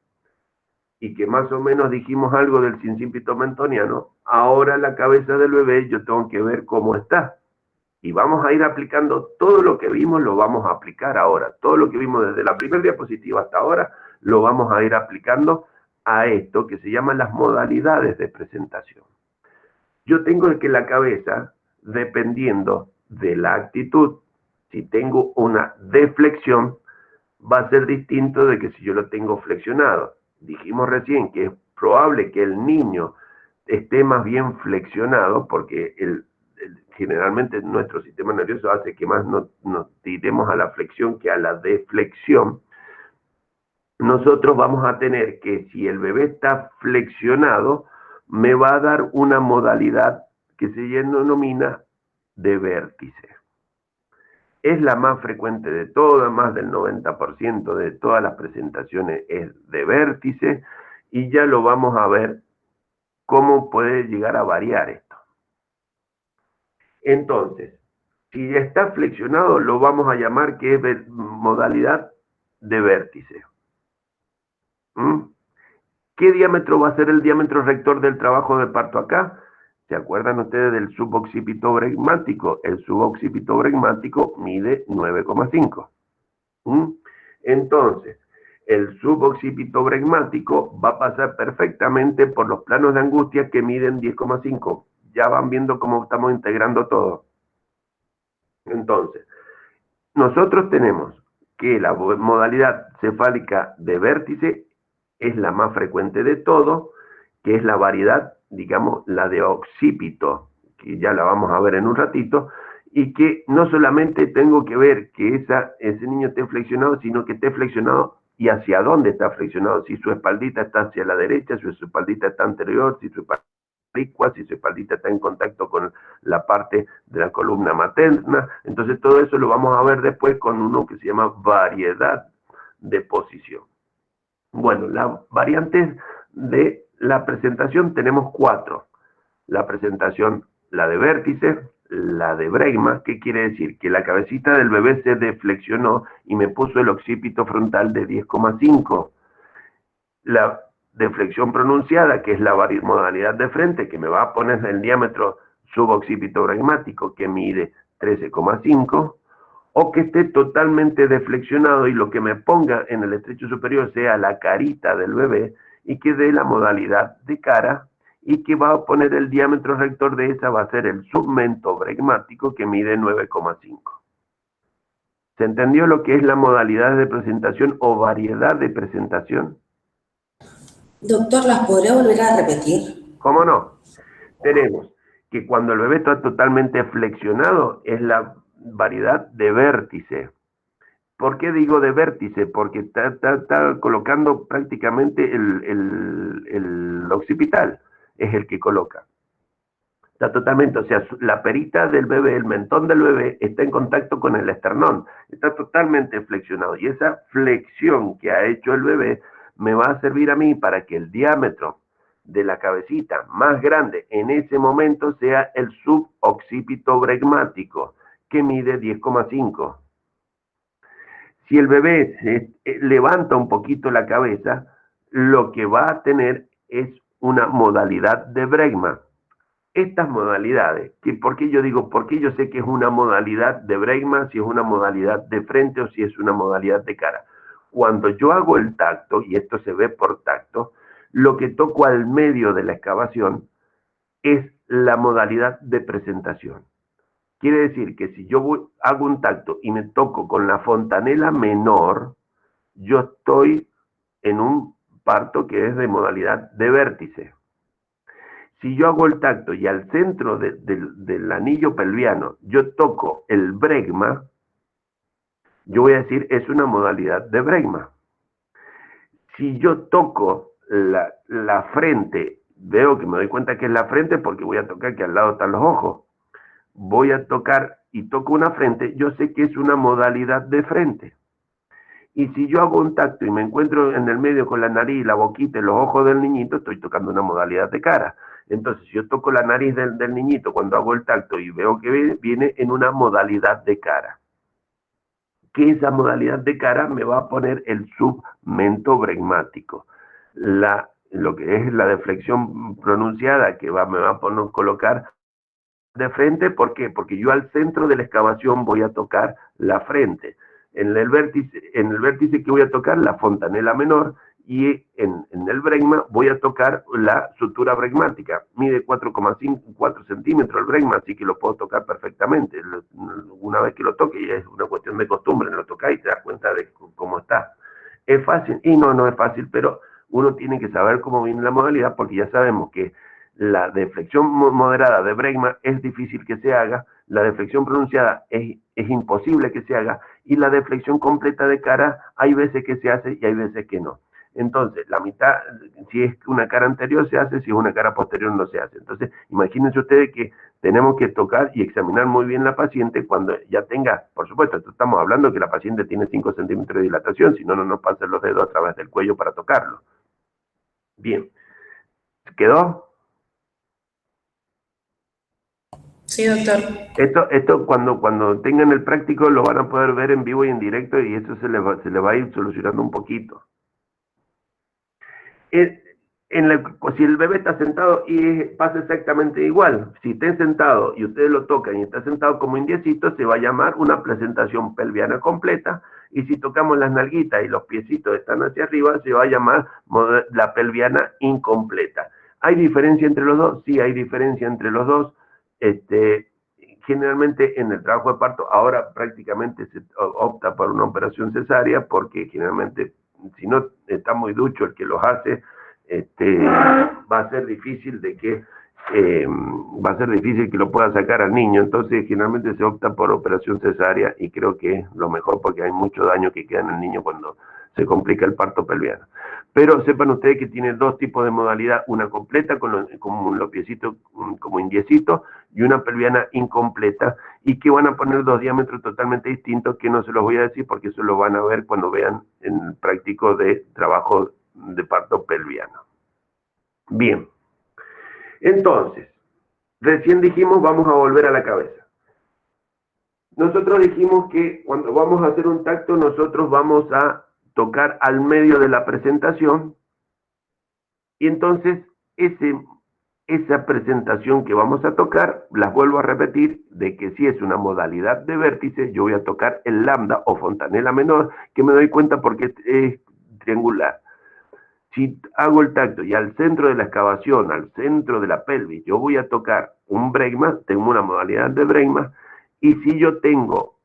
[SPEAKER 1] y que más o menos dijimos algo del sincípito mentoniano, ahora la cabeza del bebé yo tengo que ver cómo está. Y vamos a ir aplicando todo lo que vimos, lo vamos a aplicar ahora. Todo lo que vimos desde la primera diapositiva hasta ahora, lo vamos a ir aplicando a esto que se llaman las modalidades de presentación. Yo tengo que la cabeza, dependiendo de la actitud, si tengo una deflexión, va a ser distinto de que si yo lo tengo flexionado. Dijimos recién que es probable que el niño esté más bien flexionado porque generalmente nuestro sistema nervioso hace que más nos tiremos a la flexión que a la deflexión. Nosotros vamos a tener que si el bebé está flexionado, me va a dar una modalidad que se denomina de vértice. Es la más frecuente de todas, más del 90% de todas las presentaciones es de vértice, y ya lo vamos a ver cómo puede llegar a variar esto. Entonces, si está flexionado, lo vamos a llamar que es modalidad de vértice. ¿Qué diámetro va a ser el diámetro rector del trabajo de parto acá? ¿Se acuerdan ustedes del suboccipito bregmático? El suboccipito bregmático mide 9,5. Entonces, el suboccipito bregmático va a pasar perfectamente por los planos de angustia que miden 10,5. Ya van viendo cómo estamos integrando todo. Entonces, nosotros tenemos que la modalidad cefálica de vértice es la más frecuente de todo, que es la variedad, digamos, la de occipito, que ya la vamos a ver en un ratito, y que no solamente tengo que ver que ese niño esté flexionado, sino que esté flexionado y hacia dónde está flexionado, si su espaldita está hacia la derecha, si su espaldita está anterior, si su espaldita si su espaldita está en contacto con la parte de la columna materna. Entonces todo eso lo vamos a ver después con uno que se llama variedad de posición. Bueno, las variantes de la presentación tenemos 4. La presentación, la de vértice, la de bregma, ¿qué quiere decir? Que la cabecita del bebé se deflexionó y me puso el occipito frontal de 10,5. La deflexión pronunciada, que es la modalidad de frente, que me va a poner el diámetro suboccipito bregmático, que mide 13,5, o que esté totalmente deflexionado y lo que me ponga en el estrecho superior sea la carita del bebé y que dé la modalidad de cara y que va a poner el diámetro rector de esa va a ser el submento bregmático que mide 9,5. ¿Se entendió lo que es la modalidad de presentación o variedad de presentación?
[SPEAKER 3] Doctor, ¿las podría volver a repetir?
[SPEAKER 1] ¿Cómo no? Tenemos que cuando el bebé está totalmente flexionado es la variedad de vértice. ¿Por qué digo de vértice? Porque está colocando prácticamente el occipital, es el que coloca. Está totalmente, o sea, la perita del bebé, el mentón del bebé está en contacto con el esternón, está totalmente flexionado y esa flexión que ha hecho el bebé me va a servir a mí para que el diámetro de la cabecita más grande en ese momento sea el suboccipito bregmático, que mide 10,5. Si el bebé levanta un poquito la cabeza, lo que va a tener es una modalidad de bregma. Estas modalidades, ¿por qué yo sé que es una modalidad de bregma, si es una modalidad de frente o si es una modalidad de cara? Cuando yo hago el tacto, y esto se ve por tacto, lo que toco al medio de la excavación es la modalidad de presentación. Quiere decir que si yo hago un tacto y me toco con la fontanela menor, yo estoy en un parto que es de modalidad de vértice. Si yo hago el tacto y al centro del anillo pelviano yo toco el bregma, yo voy a decir es una modalidad de bregma. Si yo toco la frente, veo que me doy cuenta que es la frente porque voy a tocar que al lado están los ojos. Voy a tocar y toco una frente, yo sé que es una modalidad de frente. Y si yo hago un tacto y me encuentro en el medio con la nariz, la boquita y los ojos del niñito, estoy tocando una modalidad de cara. Entonces, si yo toco la nariz del niñito cuando hago el tacto y veo que viene en una modalidad de cara, que esa modalidad de cara me va a poner el submento bregmático. lo que es la deflexión pronunciada que me va a colocar de frente. ¿Por qué? Porque yo al centro de la excavación voy a tocar la frente. En el vértice que voy a tocar la fontanela menor, y en el bregma voy a tocar la sutura bregmática. Mide 4,4 centímetros el bregma, así que lo puedo tocar perfectamente. Una vez que lo toque, y es una cuestión de costumbre, lo tocáis y te das cuenta de cómo está. ¿Es fácil? Y no es fácil, pero uno tiene que saber cómo viene la modalidad, porque ya sabemos que la deflexión moderada de bregma es difícil que se haga, la deflexión pronunciada es imposible que se haga, y la deflexión completa de cara hay veces que se hace y hay veces que no. Entonces, la mitad, si es una cara anterior se hace, si es una cara posterior no se hace. Entonces, imagínense ustedes que tenemos que tocar y examinar muy bien la paciente cuando ya tenga, por supuesto, estamos hablando que la paciente tiene 5 centímetros de dilatación, si no, no nos pasen los dedos a través del cuello para tocarlo. Bien, ¿quedó?
[SPEAKER 3] Sí, doctor.
[SPEAKER 1] Esto cuando tengan el práctico lo van a poder ver en vivo y en directo, y eso se le va a ir solucionando un poquito. Si el bebé está sentado, y pasa exactamente igual. Si está sentado y ustedes lo tocan y está sentado como indiecito, se va a llamar una presentación pelviana completa. Y si tocamos las nalguitas y los piecitos están hacia arriba, se va a llamar la pelviana incompleta. ¿Hay diferencia entre los dos? Sí, hay diferencia entre los dos. Generalmente en el trabajo de parto ahora prácticamente se opta por una operación cesárea, porque generalmente, si no está muy ducho el que los hace, va a ser difícil que lo pueda sacar al niño. Entonces generalmente se opta por operación cesárea, y creo que es lo mejor, porque hay mucho daño que queda en el niño cuando se complica el parto pelviano. Pero sepan ustedes que tiene dos tipos de modalidad: una completa con los piecitos como indiecito, y una pelviana incompleta, y que van a poner dos diámetros totalmente distintos, que no se los voy a decir porque eso lo van a ver cuando vean en el práctico de trabajo de parto pelviano. Bien, entonces, recién dijimos, vamos a volver a la cabeza. Nosotros dijimos que cuando vamos a hacer un tacto, nosotros vamos a tocar al medio de la presentación, y entonces esa presentación que vamos a tocar, las vuelvo a repetir, de que si es una modalidad de vértice, yo voy a tocar el lambda o fontanela menor, que me doy cuenta porque es triangular. Si hago el tacto y al centro de la excavación, al centro de la pelvis, yo voy a tocar un bregma, tengo una modalidad de bregma. Y si yo tengo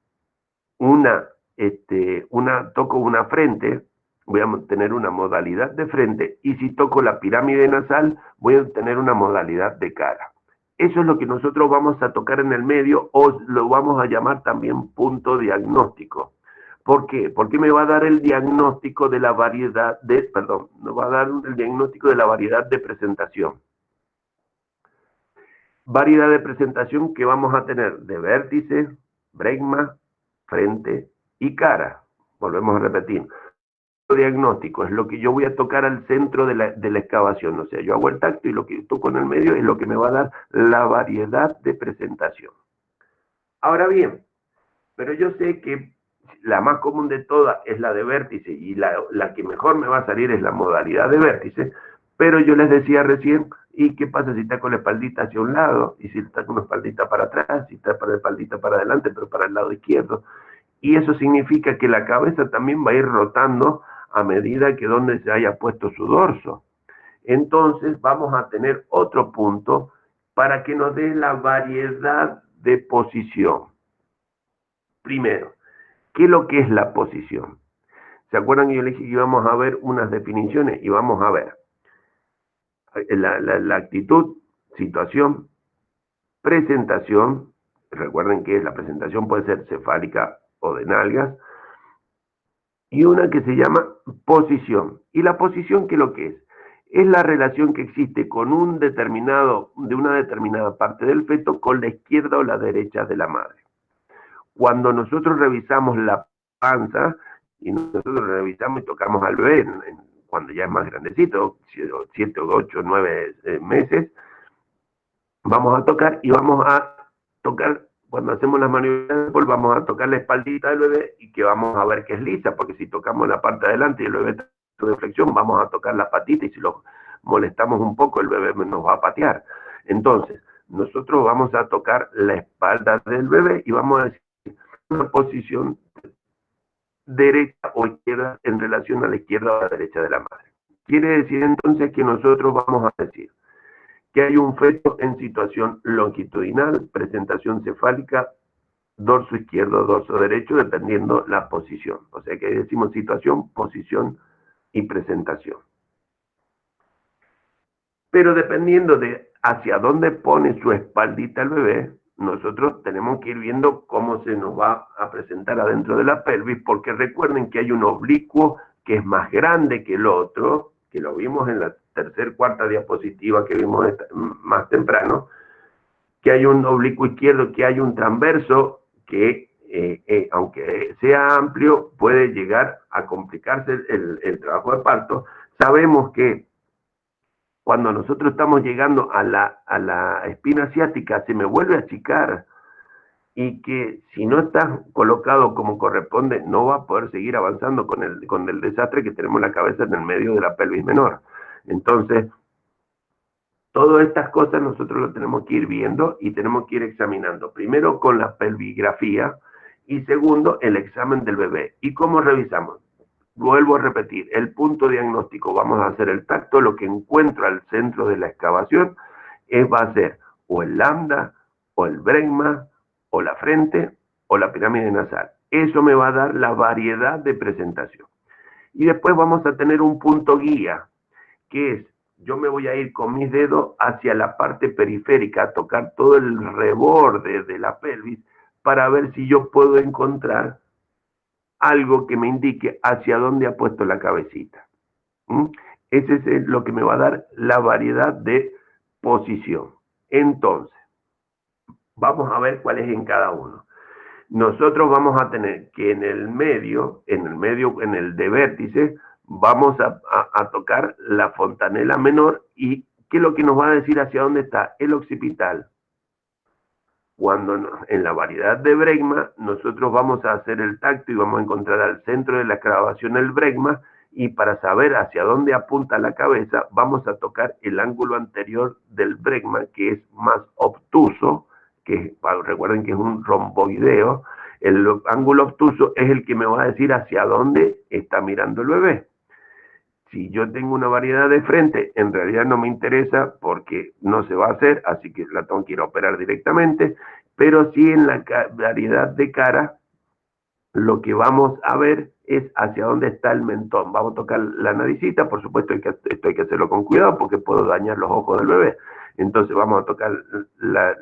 [SPEAKER 1] toco una frente, voy a tener una modalidad de frente, y si toco la pirámide nasal, voy a tener una modalidad de cara. Eso es lo que nosotros vamos a tocar en el medio, o lo vamos a llamar también punto diagnóstico. ¿Por qué? Porque me va a dar el diagnóstico de la variedad me va a dar el diagnóstico de la variedad de presentación. Variedad de presentación que vamos a tener de vértice, bregma, frente y cara. Volvemos a repetir. El diagnóstico es lo que yo voy a tocar al centro de la excavación. O sea, yo hago el tacto y lo que toco en el medio es lo que me va a dar la variedad de presentación. Ahora bien, pero yo sé que la más común de todas es la de vértice, y la que mejor me va a salir es la modalidad de vértice. Pero yo les decía recién, ¿y qué pasa si está con la espaldita hacia un lado? Y si está con la espaldita para atrás, si está con la espaldita para adelante, pero para el lado izquierdo. Y eso significa que la cabeza también va a ir rotando a medida que donde se haya puesto su dorso. Entonces vamos a tener otro punto para que nos dé la variedad de posición. Primero, ¿qué es lo que es la posición? ¿Se acuerdan que yo les dije que íbamos a ver unas definiciones? Y vamos a ver la actitud, situación, presentación. Recuerden que la presentación puede ser cefálica o de nalgas, y una que se llama posición. ¿Y la posición qué es lo que es? Es la relación que existe de una determinada parte del feto con la izquierda o la derecha de la madre. Cuando nosotros revisamos la panza, y nosotros revisamos y tocamos al bebé cuando ya es más grandecito, 7, 8, 9 meses, vamos a tocar, cuando hacemos las maniobras, pues vamos a tocar la espaldita del bebé, y que vamos a ver que es lisa, porque si tocamos la parte de adelante y el bebé está de flexión, vamos a tocar la patita y si lo molestamos un poco, el bebé nos va a patear. Entonces, nosotros vamos a tocar la espalda del bebé y vamos a decir una posición derecha o izquierda en relación a la izquierda o a la derecha de la madre. Quiere decir entonces que nosotros vamos a decir que hay un feto en situación longitudinal, presentación cefálica, dorso izquierdo, dorso derecho, dependiendo la posición. O sea que decimos situación, posición y presentación. Pero dependiendo de hacia dónde pone su espaldita el bebé, nosotros tenemos que ir viendo cómo se nos va a presentar adentro de la pelvis, porque recuerden que hay un oblicuo que es más grande que el otro, que lo vimos en la cuarta diapositiva que vimos más temprano, que hay un oblicuo izquierdo, que hay un transverso que, aunque sea amplio, puede llegar a complicarse el trabajo de parto. Sabemos que cuando nosotros estamos llegando a la espina asiática, se me vuelve a achicar y que si no está colocado como corresponde, no va a poder seguir avanzando con el desastre que tenemos la cabeza en el medio de la pelvis menor. Entonces, todas estas cosas nosotros lo tenemos que ir viendo y tenemos que ir examinando. Primero con la pelvigrafía y segundo el examen del bebé. ¿Y cómo revisamos? Vuelvo a repetir, el punto diagnóstico, vamos a hacer el tacto, lo que encuentro al centro de la excavación va a ser o el lambda, o el bregma, o la frente, o la pirámide nasal. Eso me va a dar la variedad de presentación. Y después vamos a tener un punto guía, que es, yo me voy a ir con mis dedos hacia la parte periférica, a tocar todo el reborde de la pelvis, para ver si yo puedo encontrar algo que me indique hacia dónde ha puesto la cabecita. Ese es lo que me va a dar la variedad de posición. Entonces, vamos a ver cuál es en cada uno. Nosotros vamos a tener que en el de vértice, vamos a tocar la fontanela menor y ¿qué es lo que nos va a decir hacia dónde está? El occipital. Cuando en la variedad de bregma, nosotros vamos a hacer el tacto y vamos a encontrar al centro de la excavación el bregma, y para saber hacia dónde apunta la cabeza, vamos a tocar el ángulo anterior del bregma, que es más obtuso, que recuerden que es un romboideo. El ángulo obtuso es el que me va a decir hacia dónde está mirando el bebé. Si yo tengo una variedad de frente, en realidad no me interesa porque no se va a hacer, así que la tengo que ir a operar directamente, pero sí en la variedad de cara, lo que vamos a ver es hacia dónde está el mentón. Vamos a tocar la naricita, por supuesto esto hay que hacerlo con cuidado porque puedo dañar los ojos del bebé. Entonces vamos a tocar la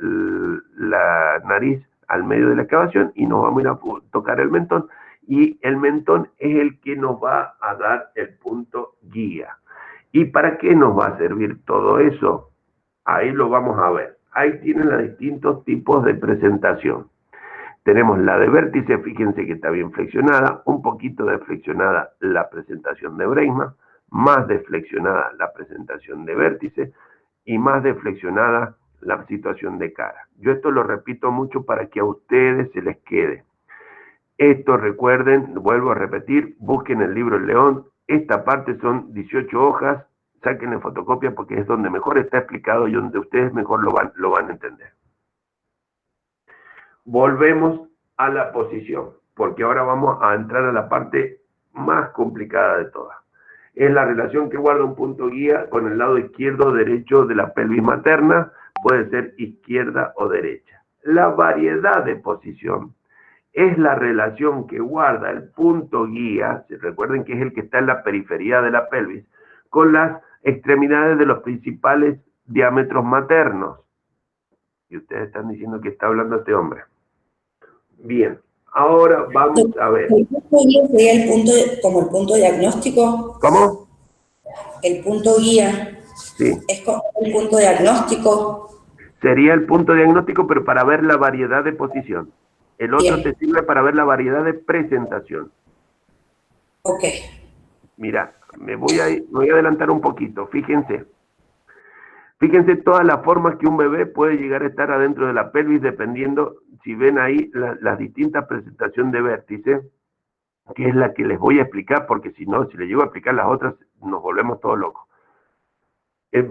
[SPEAKER 1] nariz al medio de la excavación y nos vamos a ir a tocar el mentón. Y el mentón es el que nos va a dar el punto guía. ¿Y para qué nos va a servir todo eso? Ahí lo vamos a ver. Ahí tienen los distintos tipos de presentación. Tenemos la de vértice, fíjense que está bien flexionada, un poquito de flexionada la presentación de bregma, más deflexionada la presentación de vértice y más deflexionada la situación de cara. Yo esto lo repito mucho para que a ustedes se les quede. Esto recuerden, vuelvo a repetir, busquen el libro El León, esta parte son 18 hojas, sáquenle fotocopia porque es donde mejor está explicado y donde ustedes mejor lo van a entender. Volvemos a la posición, porque ahora vamos a entrar a la parte más complicada de todas. Es la relación que guarda un punto guía con el lado izquierdo o derecho de la pelvis materna, puede ser izquierda o derecha. La variedad de posición es la relación que guarda el punto guía, recuerden que es el que está en la periferia de la pelvis, con las extremidades de los principales diámetros maternos. Y ustedes están diciendo que está hablando este hombre. Bien, ahora vamos a ver.
[SPEAKER 3] ¿El punto guía sería como el punto diagnóstico?
[SPEAKER 1] ¿Cómo?
[SPEAKER 3] El punto guía.
[SPEAKER 1] Sí.
[SPEAKER 3] ¿Es como el punto diagnóstico?
[SPEAKER 1] Sería el punto diagnóstico, pero para ver la variedad de posición. El otro
[SPEAKER 3] Bien.
[SPEAKER 1] te sirve para ver la variedad de presentación.
[SPEAKER 3] Ok.
[SPEAKER 1] Mira, me voy a adelantar un poquito. Fíjense todas las formas que un bebé puede llegar a estar adentro de la pelvis, dependiendo, si ven ahí las distintas presentaciones de vértice, que es la que les voy a explicar, porque si no, si les llego a explicar las otras, nos volvemos todos locos.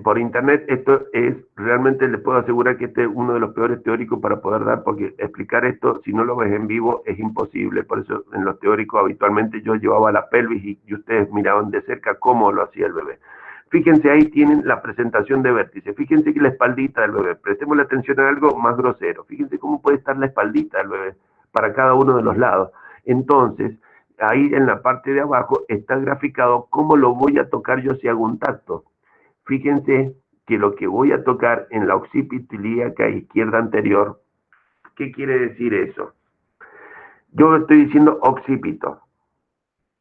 [SPEAKER 1] Por internet, esto es, realmente les puedo asegurar que este es uno de los peores teóricos para poder dar, porque explicar esto, si no lo ves en vivo, es imposible. Por eso en los teóricos habitualmente yo llevaba la pelvis y ustedes miraban de cerca cómo lo hacía el bebé. Fíjense, ahí tienen la presentación de vértice. Fíjense que la espaldita del bebé, prestemos la atención a algo más grosero. Fíjense cómo puede estar la espaldita del bebé para cada uno de los lados. Entonces, ahí en la parte de abajo está graficado cómo lo voy a tocar yo si hago un tacto. Fíjense que lo que voy a tocar en la occipito ilíaca izquierda anterior, ¿qué quiere decir eso? Yo estoy diciendo occipito.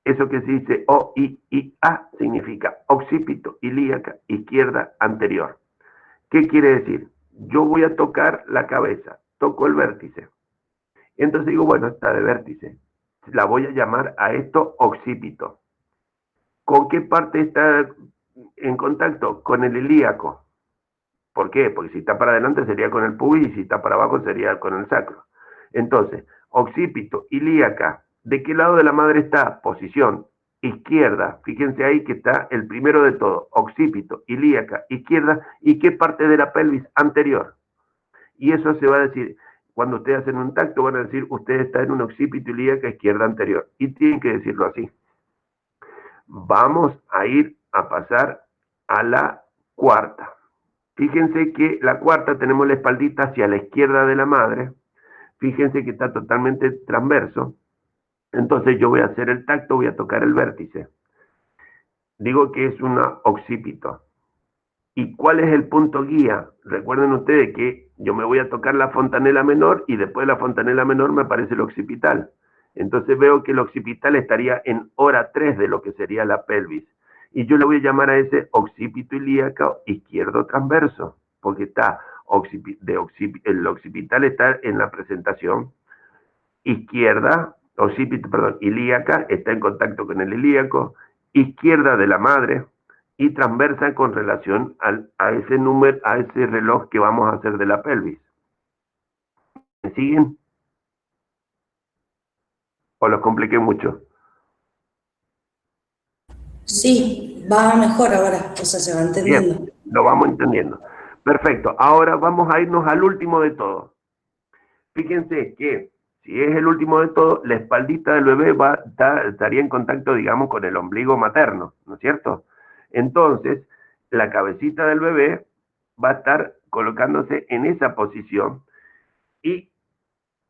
[SPEAKER 1] Eso que se dice O-I-I-A significa occipito ilíaca izquierda anterior. ¿Qué quiere decir? Yo voy a tocar la cabeza, toco el vértice. Entonces digo, bueno, está de vértice. La voy a llamar a esto occipito. ¿Con qué parte está en contacto? Con el ilíaco. ¿Por qué? Porque si está para adelante sería con el pubis y si está para abajo sería con el sacro. Entonces, occipito, ilíaca. ¿De qué lado de la madre está? Posición izquierda. Fíjense ahí que está el primero de todo. Occipito, ilíaca, izquierda. ¿Y qué parte de la pelvis? Anterior. Y eso se va a decir, cuando ustedes hacen un tacto van a decir, usted está en un occipito ilíaca izquierda anterior. Y tienen que decirlo así. Vamos a ir a pasar a la cuarta. Fíjense que la cuarta tenemos la espaldita hacia la izquierda de la madre. Fíjense que está totalmente transverso. Entonces yo voy a hacer el tacto, voy a tocar el vértice. Digo que es una occipito. ¿Y cuál es el punto guía? Recuerden ustedes que yo me voy a tocar la fontanela menor y después de la fontanela menor me aparece el occipital. Entonces veo que el occipital estaría en hora 3 de lo que sería la pelvis. Y yo le voy a llamar a ese occipito ilíaco izquierdo transverso, porque está el occipital está en la presentación izquierda, ilíaca, está en contacto con el ilíaco, izquierda de la madre y transversa con relación a ese número, a ese reloj que vamos a hacer de la pelvis. ¿Me siguen? ¿O los compliqué mucho?
[SPEAKER 3] Sí, va mejor ahora, o sea, se va
[SPEAKER 1] Bien,
[SPEAKER 3] entendiendo.
[SPEAKER 1] lo vamos entendiendo. Perfecto, ahora vamos a irnos al último de todo. Fíjense que si es el último de todo, la espaldita del bebé estaría en contacto, digamos, con el ombligo materno, ¿no es cierto? Entonces, la cabecita del bebé va a estar colocándose en esa posición y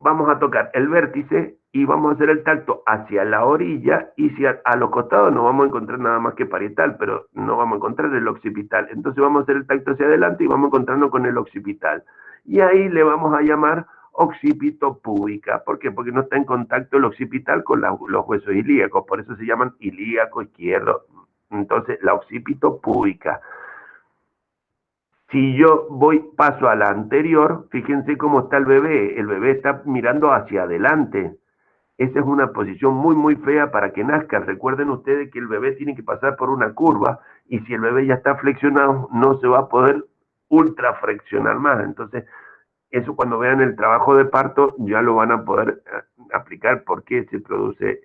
[SPEAKER 1] vamos a tocar el vértice y vamos a hacer el tacto hacia la orilla y si a los costados no vamos a encontrar nada más que parietal, pero no vamos a encontrar el occipital. Entonces vamos a hacer el tacto hacia adelante y vamos a encontrarnos con el occipital. Y ahí le vamos a llamar occipito púbica. ¿Por qué? Porque no está en contacto el occipital con los huesos ilíacos, por eso se llaman ilíaco izquierdo. Entonces, la occipito púbica. Si yo paso a la anterior, fíjense cómo está el bebé está mirando hacia adelante. Esa es una posición muy, muy fea para que nazca. Recuerden ustedes que el bebé tiene que pasar por una curva y si el bebé ya está flexionado, no se va a poder ultra flexionar más. Entonces, eso cuando vean el trabajo de parto ya lo van a poder aplicar porque se produce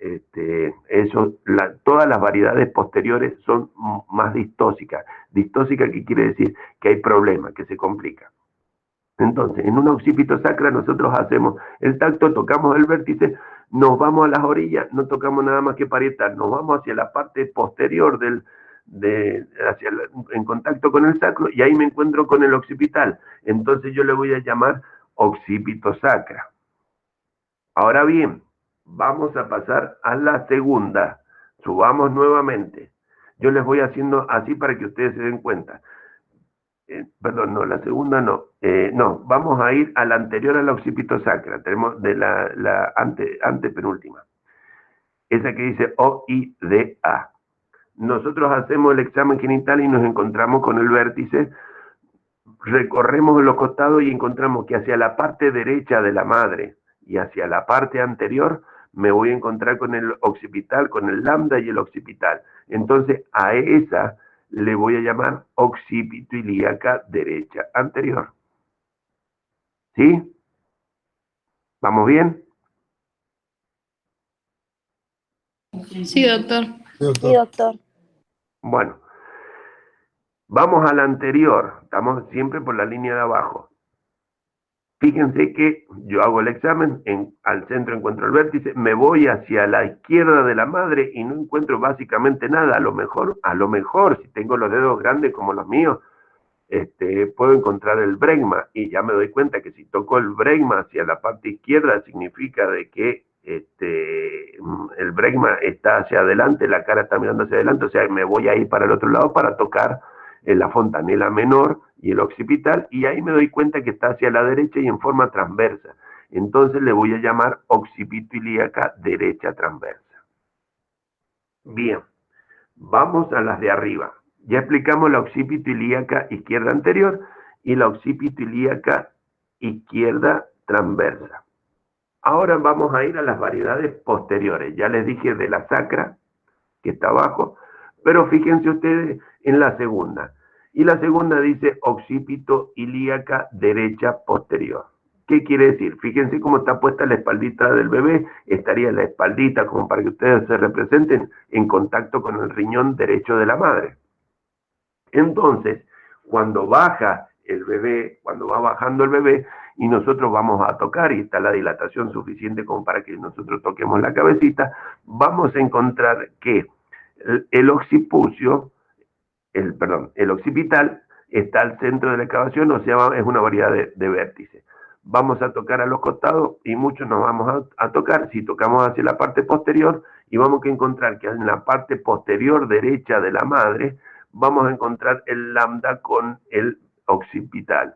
[SPEAKER 1] eso. Todas las variedades posteriores son más distóxicas. Distóxica, ¿qué quiere decir? Que hay problema, que se complica. Entonces, en una occipito sacra nosotros hacemos el tacto, tocamos el vértice, nos vamos a las orillas, no tocamos nada más que parietal, nos vamos hacia la parte posterior en contacto con el sacro y ahí me encuentro con el occipital. Entonces yo le voy a llamar occipito sacra. Ahora bien, vamos a pasar a la segunda. Subamos nuevamente. Yo les voy haciendo así para que ustedes se den cuenta. Perdón, no, la segunda no. No, vamos a ir a la anterior a la occipito sacra. Tenemos de la antepenúltima. Esa que dice O-I-D-A. Nosotros hacemos el examen genital y nos encontramos con el vértice. Recorremos los costados y encontramos que hacia la parte derecha de la madre y hacia la parte anterior me voy a encontrar con el occipital, con el lambda y el occipital. Entonces a esa le voy a llamar occipito ilíaca derecha anterior. ¿Sí? ¿Vamos bien?
[SPEAKER 2] Sí, doctor.
[SPEAKER 4] Sí, doctor.
[SPEAKER 1] Bueno, vamos a la anterior. Estamos siempre por la línea de abajo. Fíjense que yo hago el examen, al centro encuentro el vértice, me voy hacia la izquierda de la madre y no encuentro básicamente nada. A lo mejor, si tengo los dedos grandes como los míos, puedo encontrar el bregma y ya me doy cuenta que si toco el bregma hacia la parte izquierda significa de que el bregma está hacia adelante, la cara está mirando hacia adelante, o sea, me voy a ir para el otro lado para tocar la fontanela menor y el occipital, y ahí me doy cuenta que está hacia la derecha y en forma transversa. Entonces le voy a llamar occipito ilíaca derecha transversa. Bien, vamos a las de arriba. Ya explicamos la occipito ilíaca izquierda anterior y la occipito ilíaca izquierda transversa. Ahora vamos a ir a las variedades posteriores. Ya les dije de la sacra, que está abajo, pero fíjense ustedes en la segunda. Y la segunda dice occipito ilíaca derecha posterior. ¿Qué quiere decir? Fíjense cómo está puesta la espaldita del bebé. Estaría la espaldita, como para que ustedes se representen, en contacto con el riñón derecho de la madre. Entonces, cuando baja el bebé, cuando va bajando el bebé, y nosotros vamos a tocar, y está la dilatación suficiente como para que nosotros toquemos la cabecita, vamos a encontrar que el occipucio, el occipital, está al centro de la excavación, o sea, es una variedad de vértices. Vamos a tocar a los costados y muchos nos vamos a tocar. Si tocamos hacia la parte posterior, y vamos a encontrar que en la parte posterior derecha de la madre, vamos a encontrar el lambda con el occipital.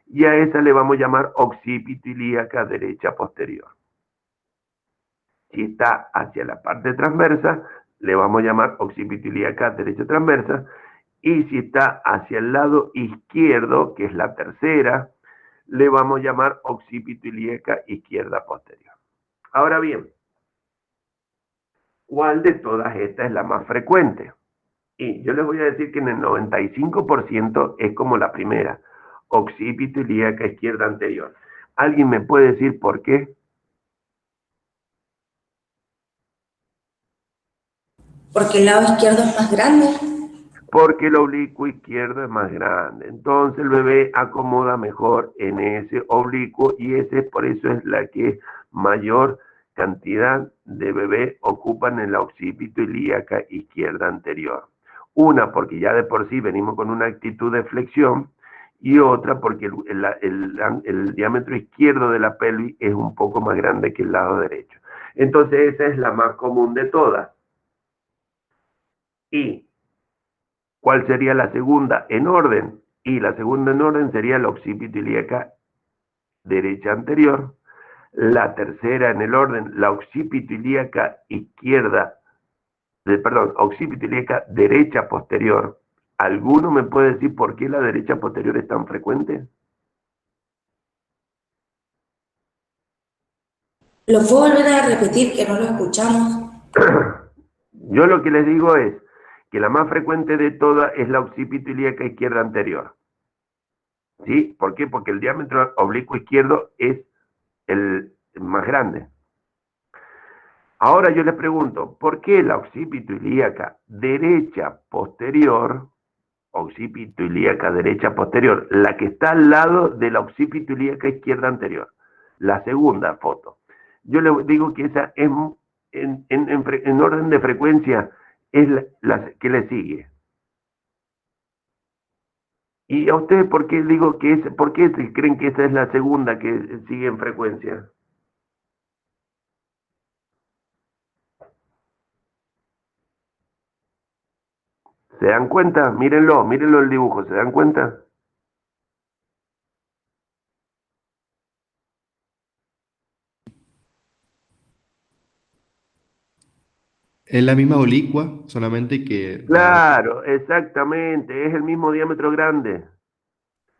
[SPEAKER 1] Y a esa le vamos a llamar occipito ilíaca derecha posterior. Si está hacia la parte transversa, le vamos a llamar occipito ilíaca derecha transversa. Y si está hacia el lado izquierdo, que es la tercera, le vamos a llamar occipito ilíaca izquierda posterior. Ahora bien, ¿cuál de todas estas es la más frecuente? Y yo les voy a decir que en el 95% es como la primera, occipito ilíaca izquierda anterior. ¿Alguien me puede decir por qué?
[SPEAKER 3] Porque el lado izquierdo es más grande.
[SPEAKER 1] Porque el oblicuo izquierdo es más grande. Entonces el bebé acomoda mejor en ese oblicuo y ese por eso es la que mayor cantidad de bebés ocupan en la occipito ilíaca izquierda anterior. Una, porque ya de por sí venimos con una actitud de flexión, y otra porque el diámetro izquierdo de la pelvis es un poco más grande que el lado derecho. Entonces esa es la más común de todas. Y ¿cuál sería la segunda en orden? Y la segunda en orden sería la occipito ilíaca derecha anterior. La tercera en el orden, la occipito ilíaca occipito ilíaca derecha posterior. ¿Alguno me puede decir por qué la derecha posterior es tan frecuente?
[SPEAKER 3] ¿Lo puedo volver a repetir que no lo escuchamos?
[SPEAKER 1] Yo lo que les digo es que la más frecuente de todas es la occipito ilíaca izquierda anterior. ¿Sí? ¿Por qué? Porque el diámetro oblicuo izquierdo es el más grande. Ahora yo les pregunto, ¿por qué la occipito ilíaca derecha posterior, la que está al lado de la occipito ilíaca izquierda anterior, la segunda foto? Yo les digo que esa es, en orden de frecuencia, es la que le sigue. ¿Y a ustedes por qué digo que por qué creen que esa es la segunda que sigue en frecuencia? ¿Se dan cuenta? Mírenlo el dibujo, ¿se dan cuenta?
[SPEAKER 5] Es la misma oblicua, solamente que la otra.
[SPEAKER 1] Claro, exactamente, es el mismo diámetro grande.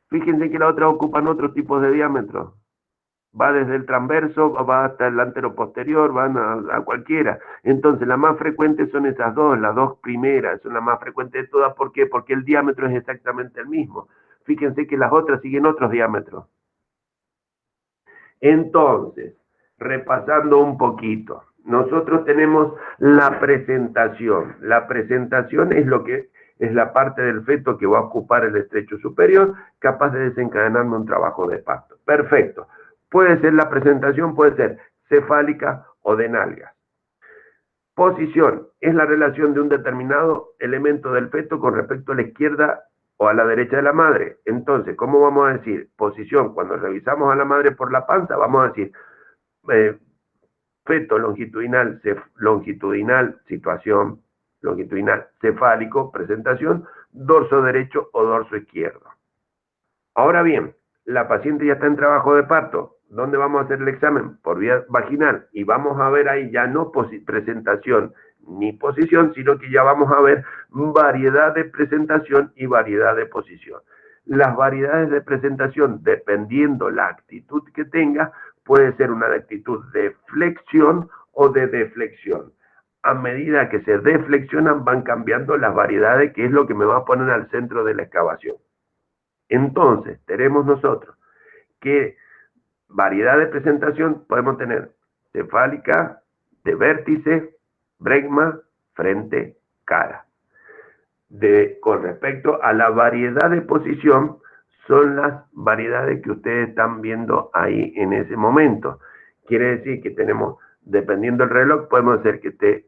[SPEAKER 1] Fíjense que las otras ocupan otros tipos de diámetro. Va desde el transverso, va hasta el anteroposterior, van a cualquiera. Entonces, las más frecuentes son esas dos, las dos primeras, son las más frecuentes de todas. ¿Por qué? Porque el diámetro es exactamente el mismo. Fíjense que las otras siguen otros diámetros. Entonces, repasando un poquito, nosotros tenemos la presentación. La presentación es lo que es la parte del feto que va a ocupar el estrecho superior, capaz de desencadenarme un trabajo de parto. Perfecto. Puede ser la presentación, puede ser cefálica o de nalgas. Posición es la relación de un determinado elemento del feto con respecto a la izquierda o a la derecha de la madre. Entonces, ¿cómo vamos a decir? Posición, cuando revisamos a la madre por la panza, vamos a decir feto longitudinal, situación, longitudinal, cefálico, presentación, dorso derecho o dorso izquierdo. Ahora bien, la paciente ya está en trabajo de parto. ¿Dónde vamos a hacer el examen? Por vía vaginal. Y vamos a ver ahí ya no presentación ni posición, sino que ya vamos a ver variedad de presentación y variedad de posición. Las variedades de presentación, dependiendo la actitud que tenga, puede ser una actitud de flexión o de deflexión. A medida que se deflexionan, van cambiando las variedades, que es lo que me va a poner al centro de la excavación. Entonces, tenemos nosotros que variedad de presentación podemos tener cefálica, de vértice, bregma, frente, cara. Con respecto a la variedad de posición, son las variedades que ustedes están viendo ahí en ese momento. Quiere decir que tenemos, dependiendo del reloj, podemos hacer que esté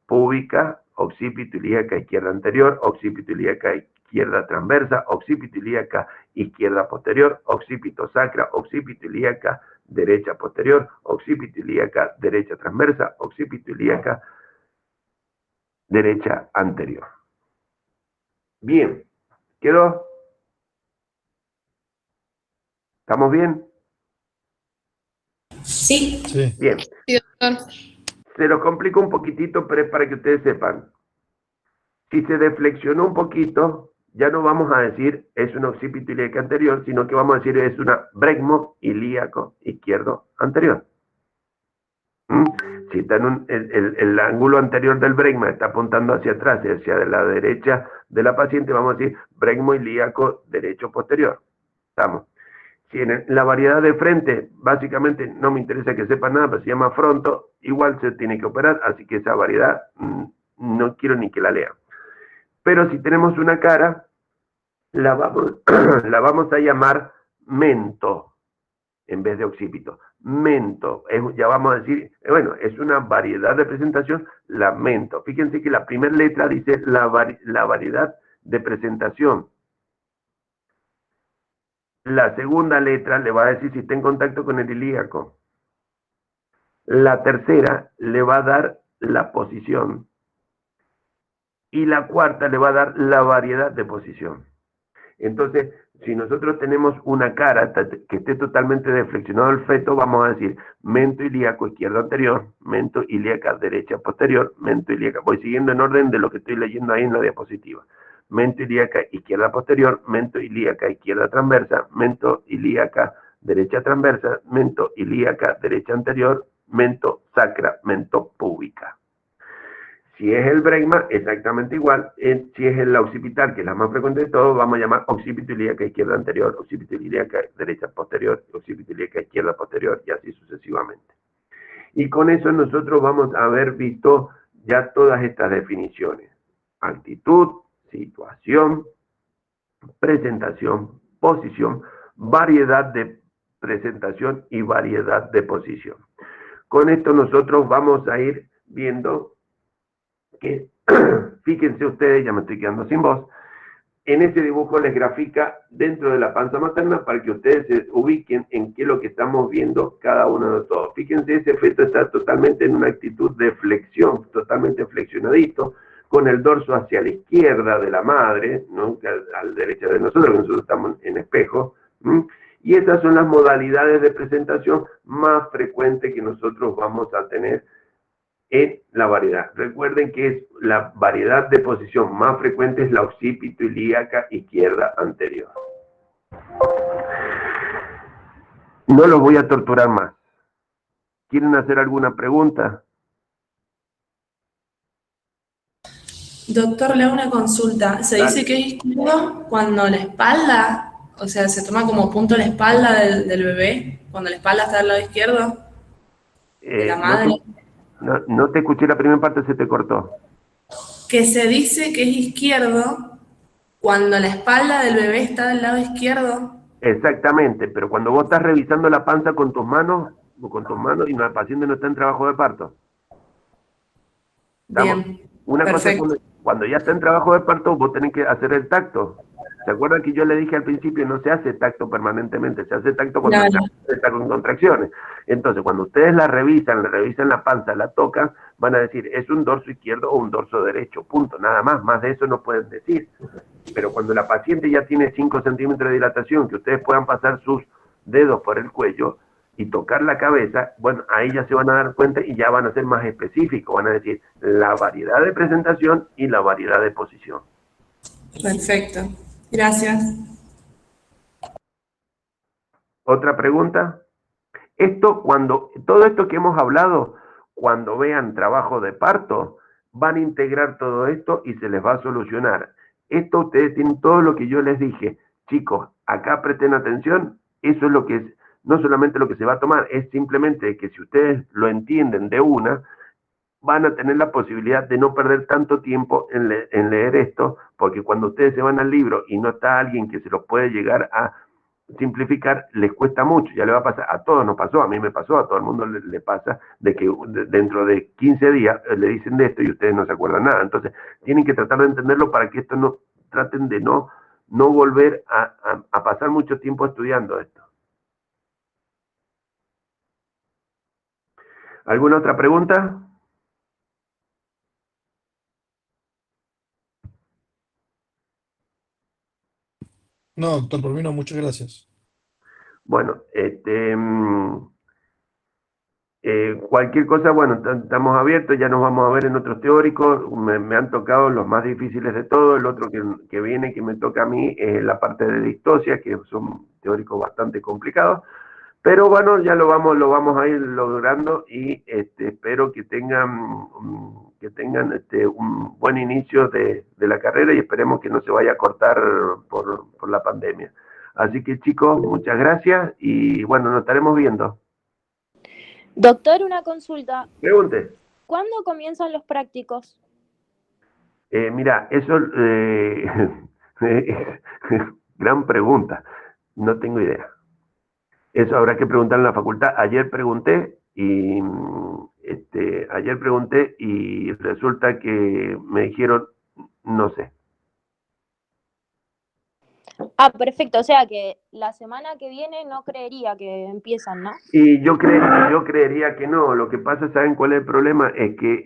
[SPEAKER 1] púbica, occipito ilíaca izquierda anterior, occipito ilíaca izquierda transversa, occipito ilíaca izquierda posterior, occipito sacra, occipito ilíaca derecha posterior, occipito ilíaca derecha transversa, occipito ilíaca derecha anterior. Bien, ¿quedó? ¿Estamos bien?
[SPEAKER 3] Sí.
[SPEAKER 2] Sí.
[SPEAKER 1] Bien.
[SPEAKER 4] Sí, doctor.
[SPEAKER 1] Se lo complico un poquitito, pero es para que ustedes sepan. Si se deflexionó un poquito, ya no vamos a decir es un occipito ilíaco anterior, sino que vamos a decir es una bregmo ilíaco izquierdo anterior. Si está en el ángulo anterior del bregma está apuntando hacia atrás, hacia la derecha de la paciente, vamos a decir bregmo ilíaco derecho posterior. ¿Estamos? Si en la variedad de frente, básicamente no me interesa que sepan nada, pero se llama fronto, igual se tiene que operar, así que esa variedad no quiero ni que la lean. Pero si tenemos una cara, la vamos a llamar mento, en vez de occipito. Mento, ya vamos a decir, bueno, es una variedad de presentación, la mento. Fíjense que la primera letra dice la variedad de presentación. La segunda letra le va a decir si está en contacto con el ilíaco. La tercera le va a dar la posición. Y la cuarta le va a dar la variedad de posición. Entonces, si nosotros tenemos una cara que esté totalmente deflexionado el feto, vamos a decir mento ilíaco izquierdo anterior, mento ilíaca derecha posterior, mento ilíaca. Voy siguiendo en orden de lo que estoy leyendo ahí en la diapositiva. Mento ilíaca izquierda posterior, mento ilíaca izquierda transversa, mento ilíaca derecha transversa, mento ilíaca derecha anterior, mento sacra, mento púbica. Si es el bregma, exactamente igual. Si es el occipital, que es la más frecuente de todos, vamos a llamar occipito ilíaca izquierda anterior, occipito ilíaca derecha posterior, occipito ilíaca izquierda posterior, y así sucesivamente. Y con eso nosotros vamos a haber visto ya todas estas definiciones. Actitud, situación, presentación, posición, variedad de presentación y variedad de posición. Con esto nosotros vamos a ir viendo que, fíjense ustedes, ya me estoy quedando sin voz, en ese dibujo les grafica dentro de la panza materna para que ustedes se ubiquen en qué es lo que estamos viendo cada uno de todos. Fíjense, ese feto está totalmente en una actitud de flexión, totalmente flexionadito, con el dorso hacia la izquierda de la madre, ¿no? A la derecha de nosotros, que nosotros estamos en espejo, y esas son las modalidades de presentación más frecuentes que nosotros vamos a tener en la variedad. Recuerden que es la variedad de posición más frecuente es la occipito ilíaca izquierda anterior. No los voy a torturar más. ¿Quieren hacer alguna pregunta?
[SPEAKER 4] Doctor, le hago una consulta. Se
[SPEAKER 1] Dale.
[SPEAKER 4] dice que es izquierdo cuando la espalda, o sea, se toma como punto la espalda del bebé, cuando la espalda está del lado izquierdo de la madre.
[SPEAKER 1] No te escuché la primera parte, se te cortó.
[SPEAKER 4] Que se dice que es izquierdo cuando la espalda del bebé está del lado izquierdo.
[SPEAKER 1] Exactamente, pero cuando vos estás revisando la panza con tus manos y el paciente no está en trabajo de parto. ¿Estamos?
[SPEAKER 4] Bien,
[SPEAKER 1] Una cosa es
[SPEAKER 4] perfecto.
[SPEAKER 1] cuando ya está en trabajo de parto, vos tenés que hacer el tacto. ¿Se acuerdan que yo le dije al principio, no se hace tacto permanentemente, se hace tacto cuando
[SPEAKER 4] Claro,
[SPEAKER 1] está con contracciones? Entonces, cuando ustedes la revisan la panza, la tocan, van a decir, es un dorso izquierdo o un dorso derecho, punto, nada más de eso no pueden decir. Pero cuando la paciente ya tiene 5 centímetros de dilatación, que ustedes puedan pasar sus dedos por el cuello y tocar la cabeza, bueno, ahí ya se van a dar cuenta y ya van a ser más específicos, van a decir la variedad de presentación y la variedad de posición.
[SPEAKER 4] perfecto. Gracias.
[SPEAKER 1] ¿Otra pregunta? Todo esto que hemos hablado, cuando vean trabajo de parto, van a integrar todo esto y se les va a solucionar. Esto ustedes tienen todo lo que yo les dije. Chicos, acá presten atención, eso es lo que es, no solamente lo que se va a tomar, es simplemente que si ustedes lo entienden de una, van a tener la posibilidad de no perder tanto tiempo en leer esto, porque cuando ustedes se van al libro y no está alguien que se los puede llegar a simplificar, les cuesta mucho, ya le va a pasar, a todos nos pasó, a mí me pasó, a todo el mundo le pasa, de que dentro de 15 días le dicen de esto y ustedes no se acuerdan nada. Entonces, tienen que tratar de entenderlo para que esto no, traten de no volver a pasar mucho tiempo estudiando esto. ¿Alguna otra pregunta?
[SPEAKER 2] No, doctor, por mí no, muchas gracias.
[SPEAKER 1] Bueno, cualquier cosa, bueno, estamos abiertos, ya nos vamos a ver en otros teóricos, me han tocado los más difíciles de todos, el otro que viene, que me toca a mí, es la parte de distosia, que son teóricos bastante complicados, pero bueno, ya lo vamos a ir logrando y espero que tengan un buen inicio de la carrera y esperemos que no se vaya a cortar por la pandemia. Así que chicos, muchas gracias y bueno, nos estaremos viendo.
[SPEAKER 6] Doctor, una consulta.
[SPEAKER 1] Pregunte.
[SPEAKER 6] ¿Cuándo comienzan los prácticos?
[SPEAKER 1] Mira, eso gran pregunta. No tengo idea. Eso habrá que preguntar en la facultad. Ayer pregunté y resulta que me dijeron, no sé.
[SPEAKER 6] Ah, perfecto. O sea que la semana que viene no creería que empiezan, ¿no?
[SPEAKER 1] Y yo creería que no. Lo que pasa, ¿saben cuál es el problema? Es que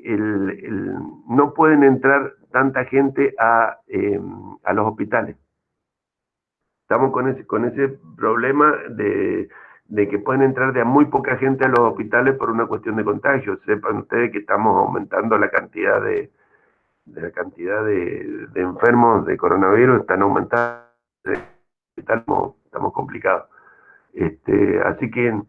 [SPEAKER 1] no pueden entrar tanta gente a los hospitales. Estamos con ese problema de que pueden entrar de a muy poca gente a los hospitales por una cuestión de contagio. Sepan ustedes que estamos aumentando la cantidad de enfermos de coronavirus, están aumentando, estamos complicados. Así que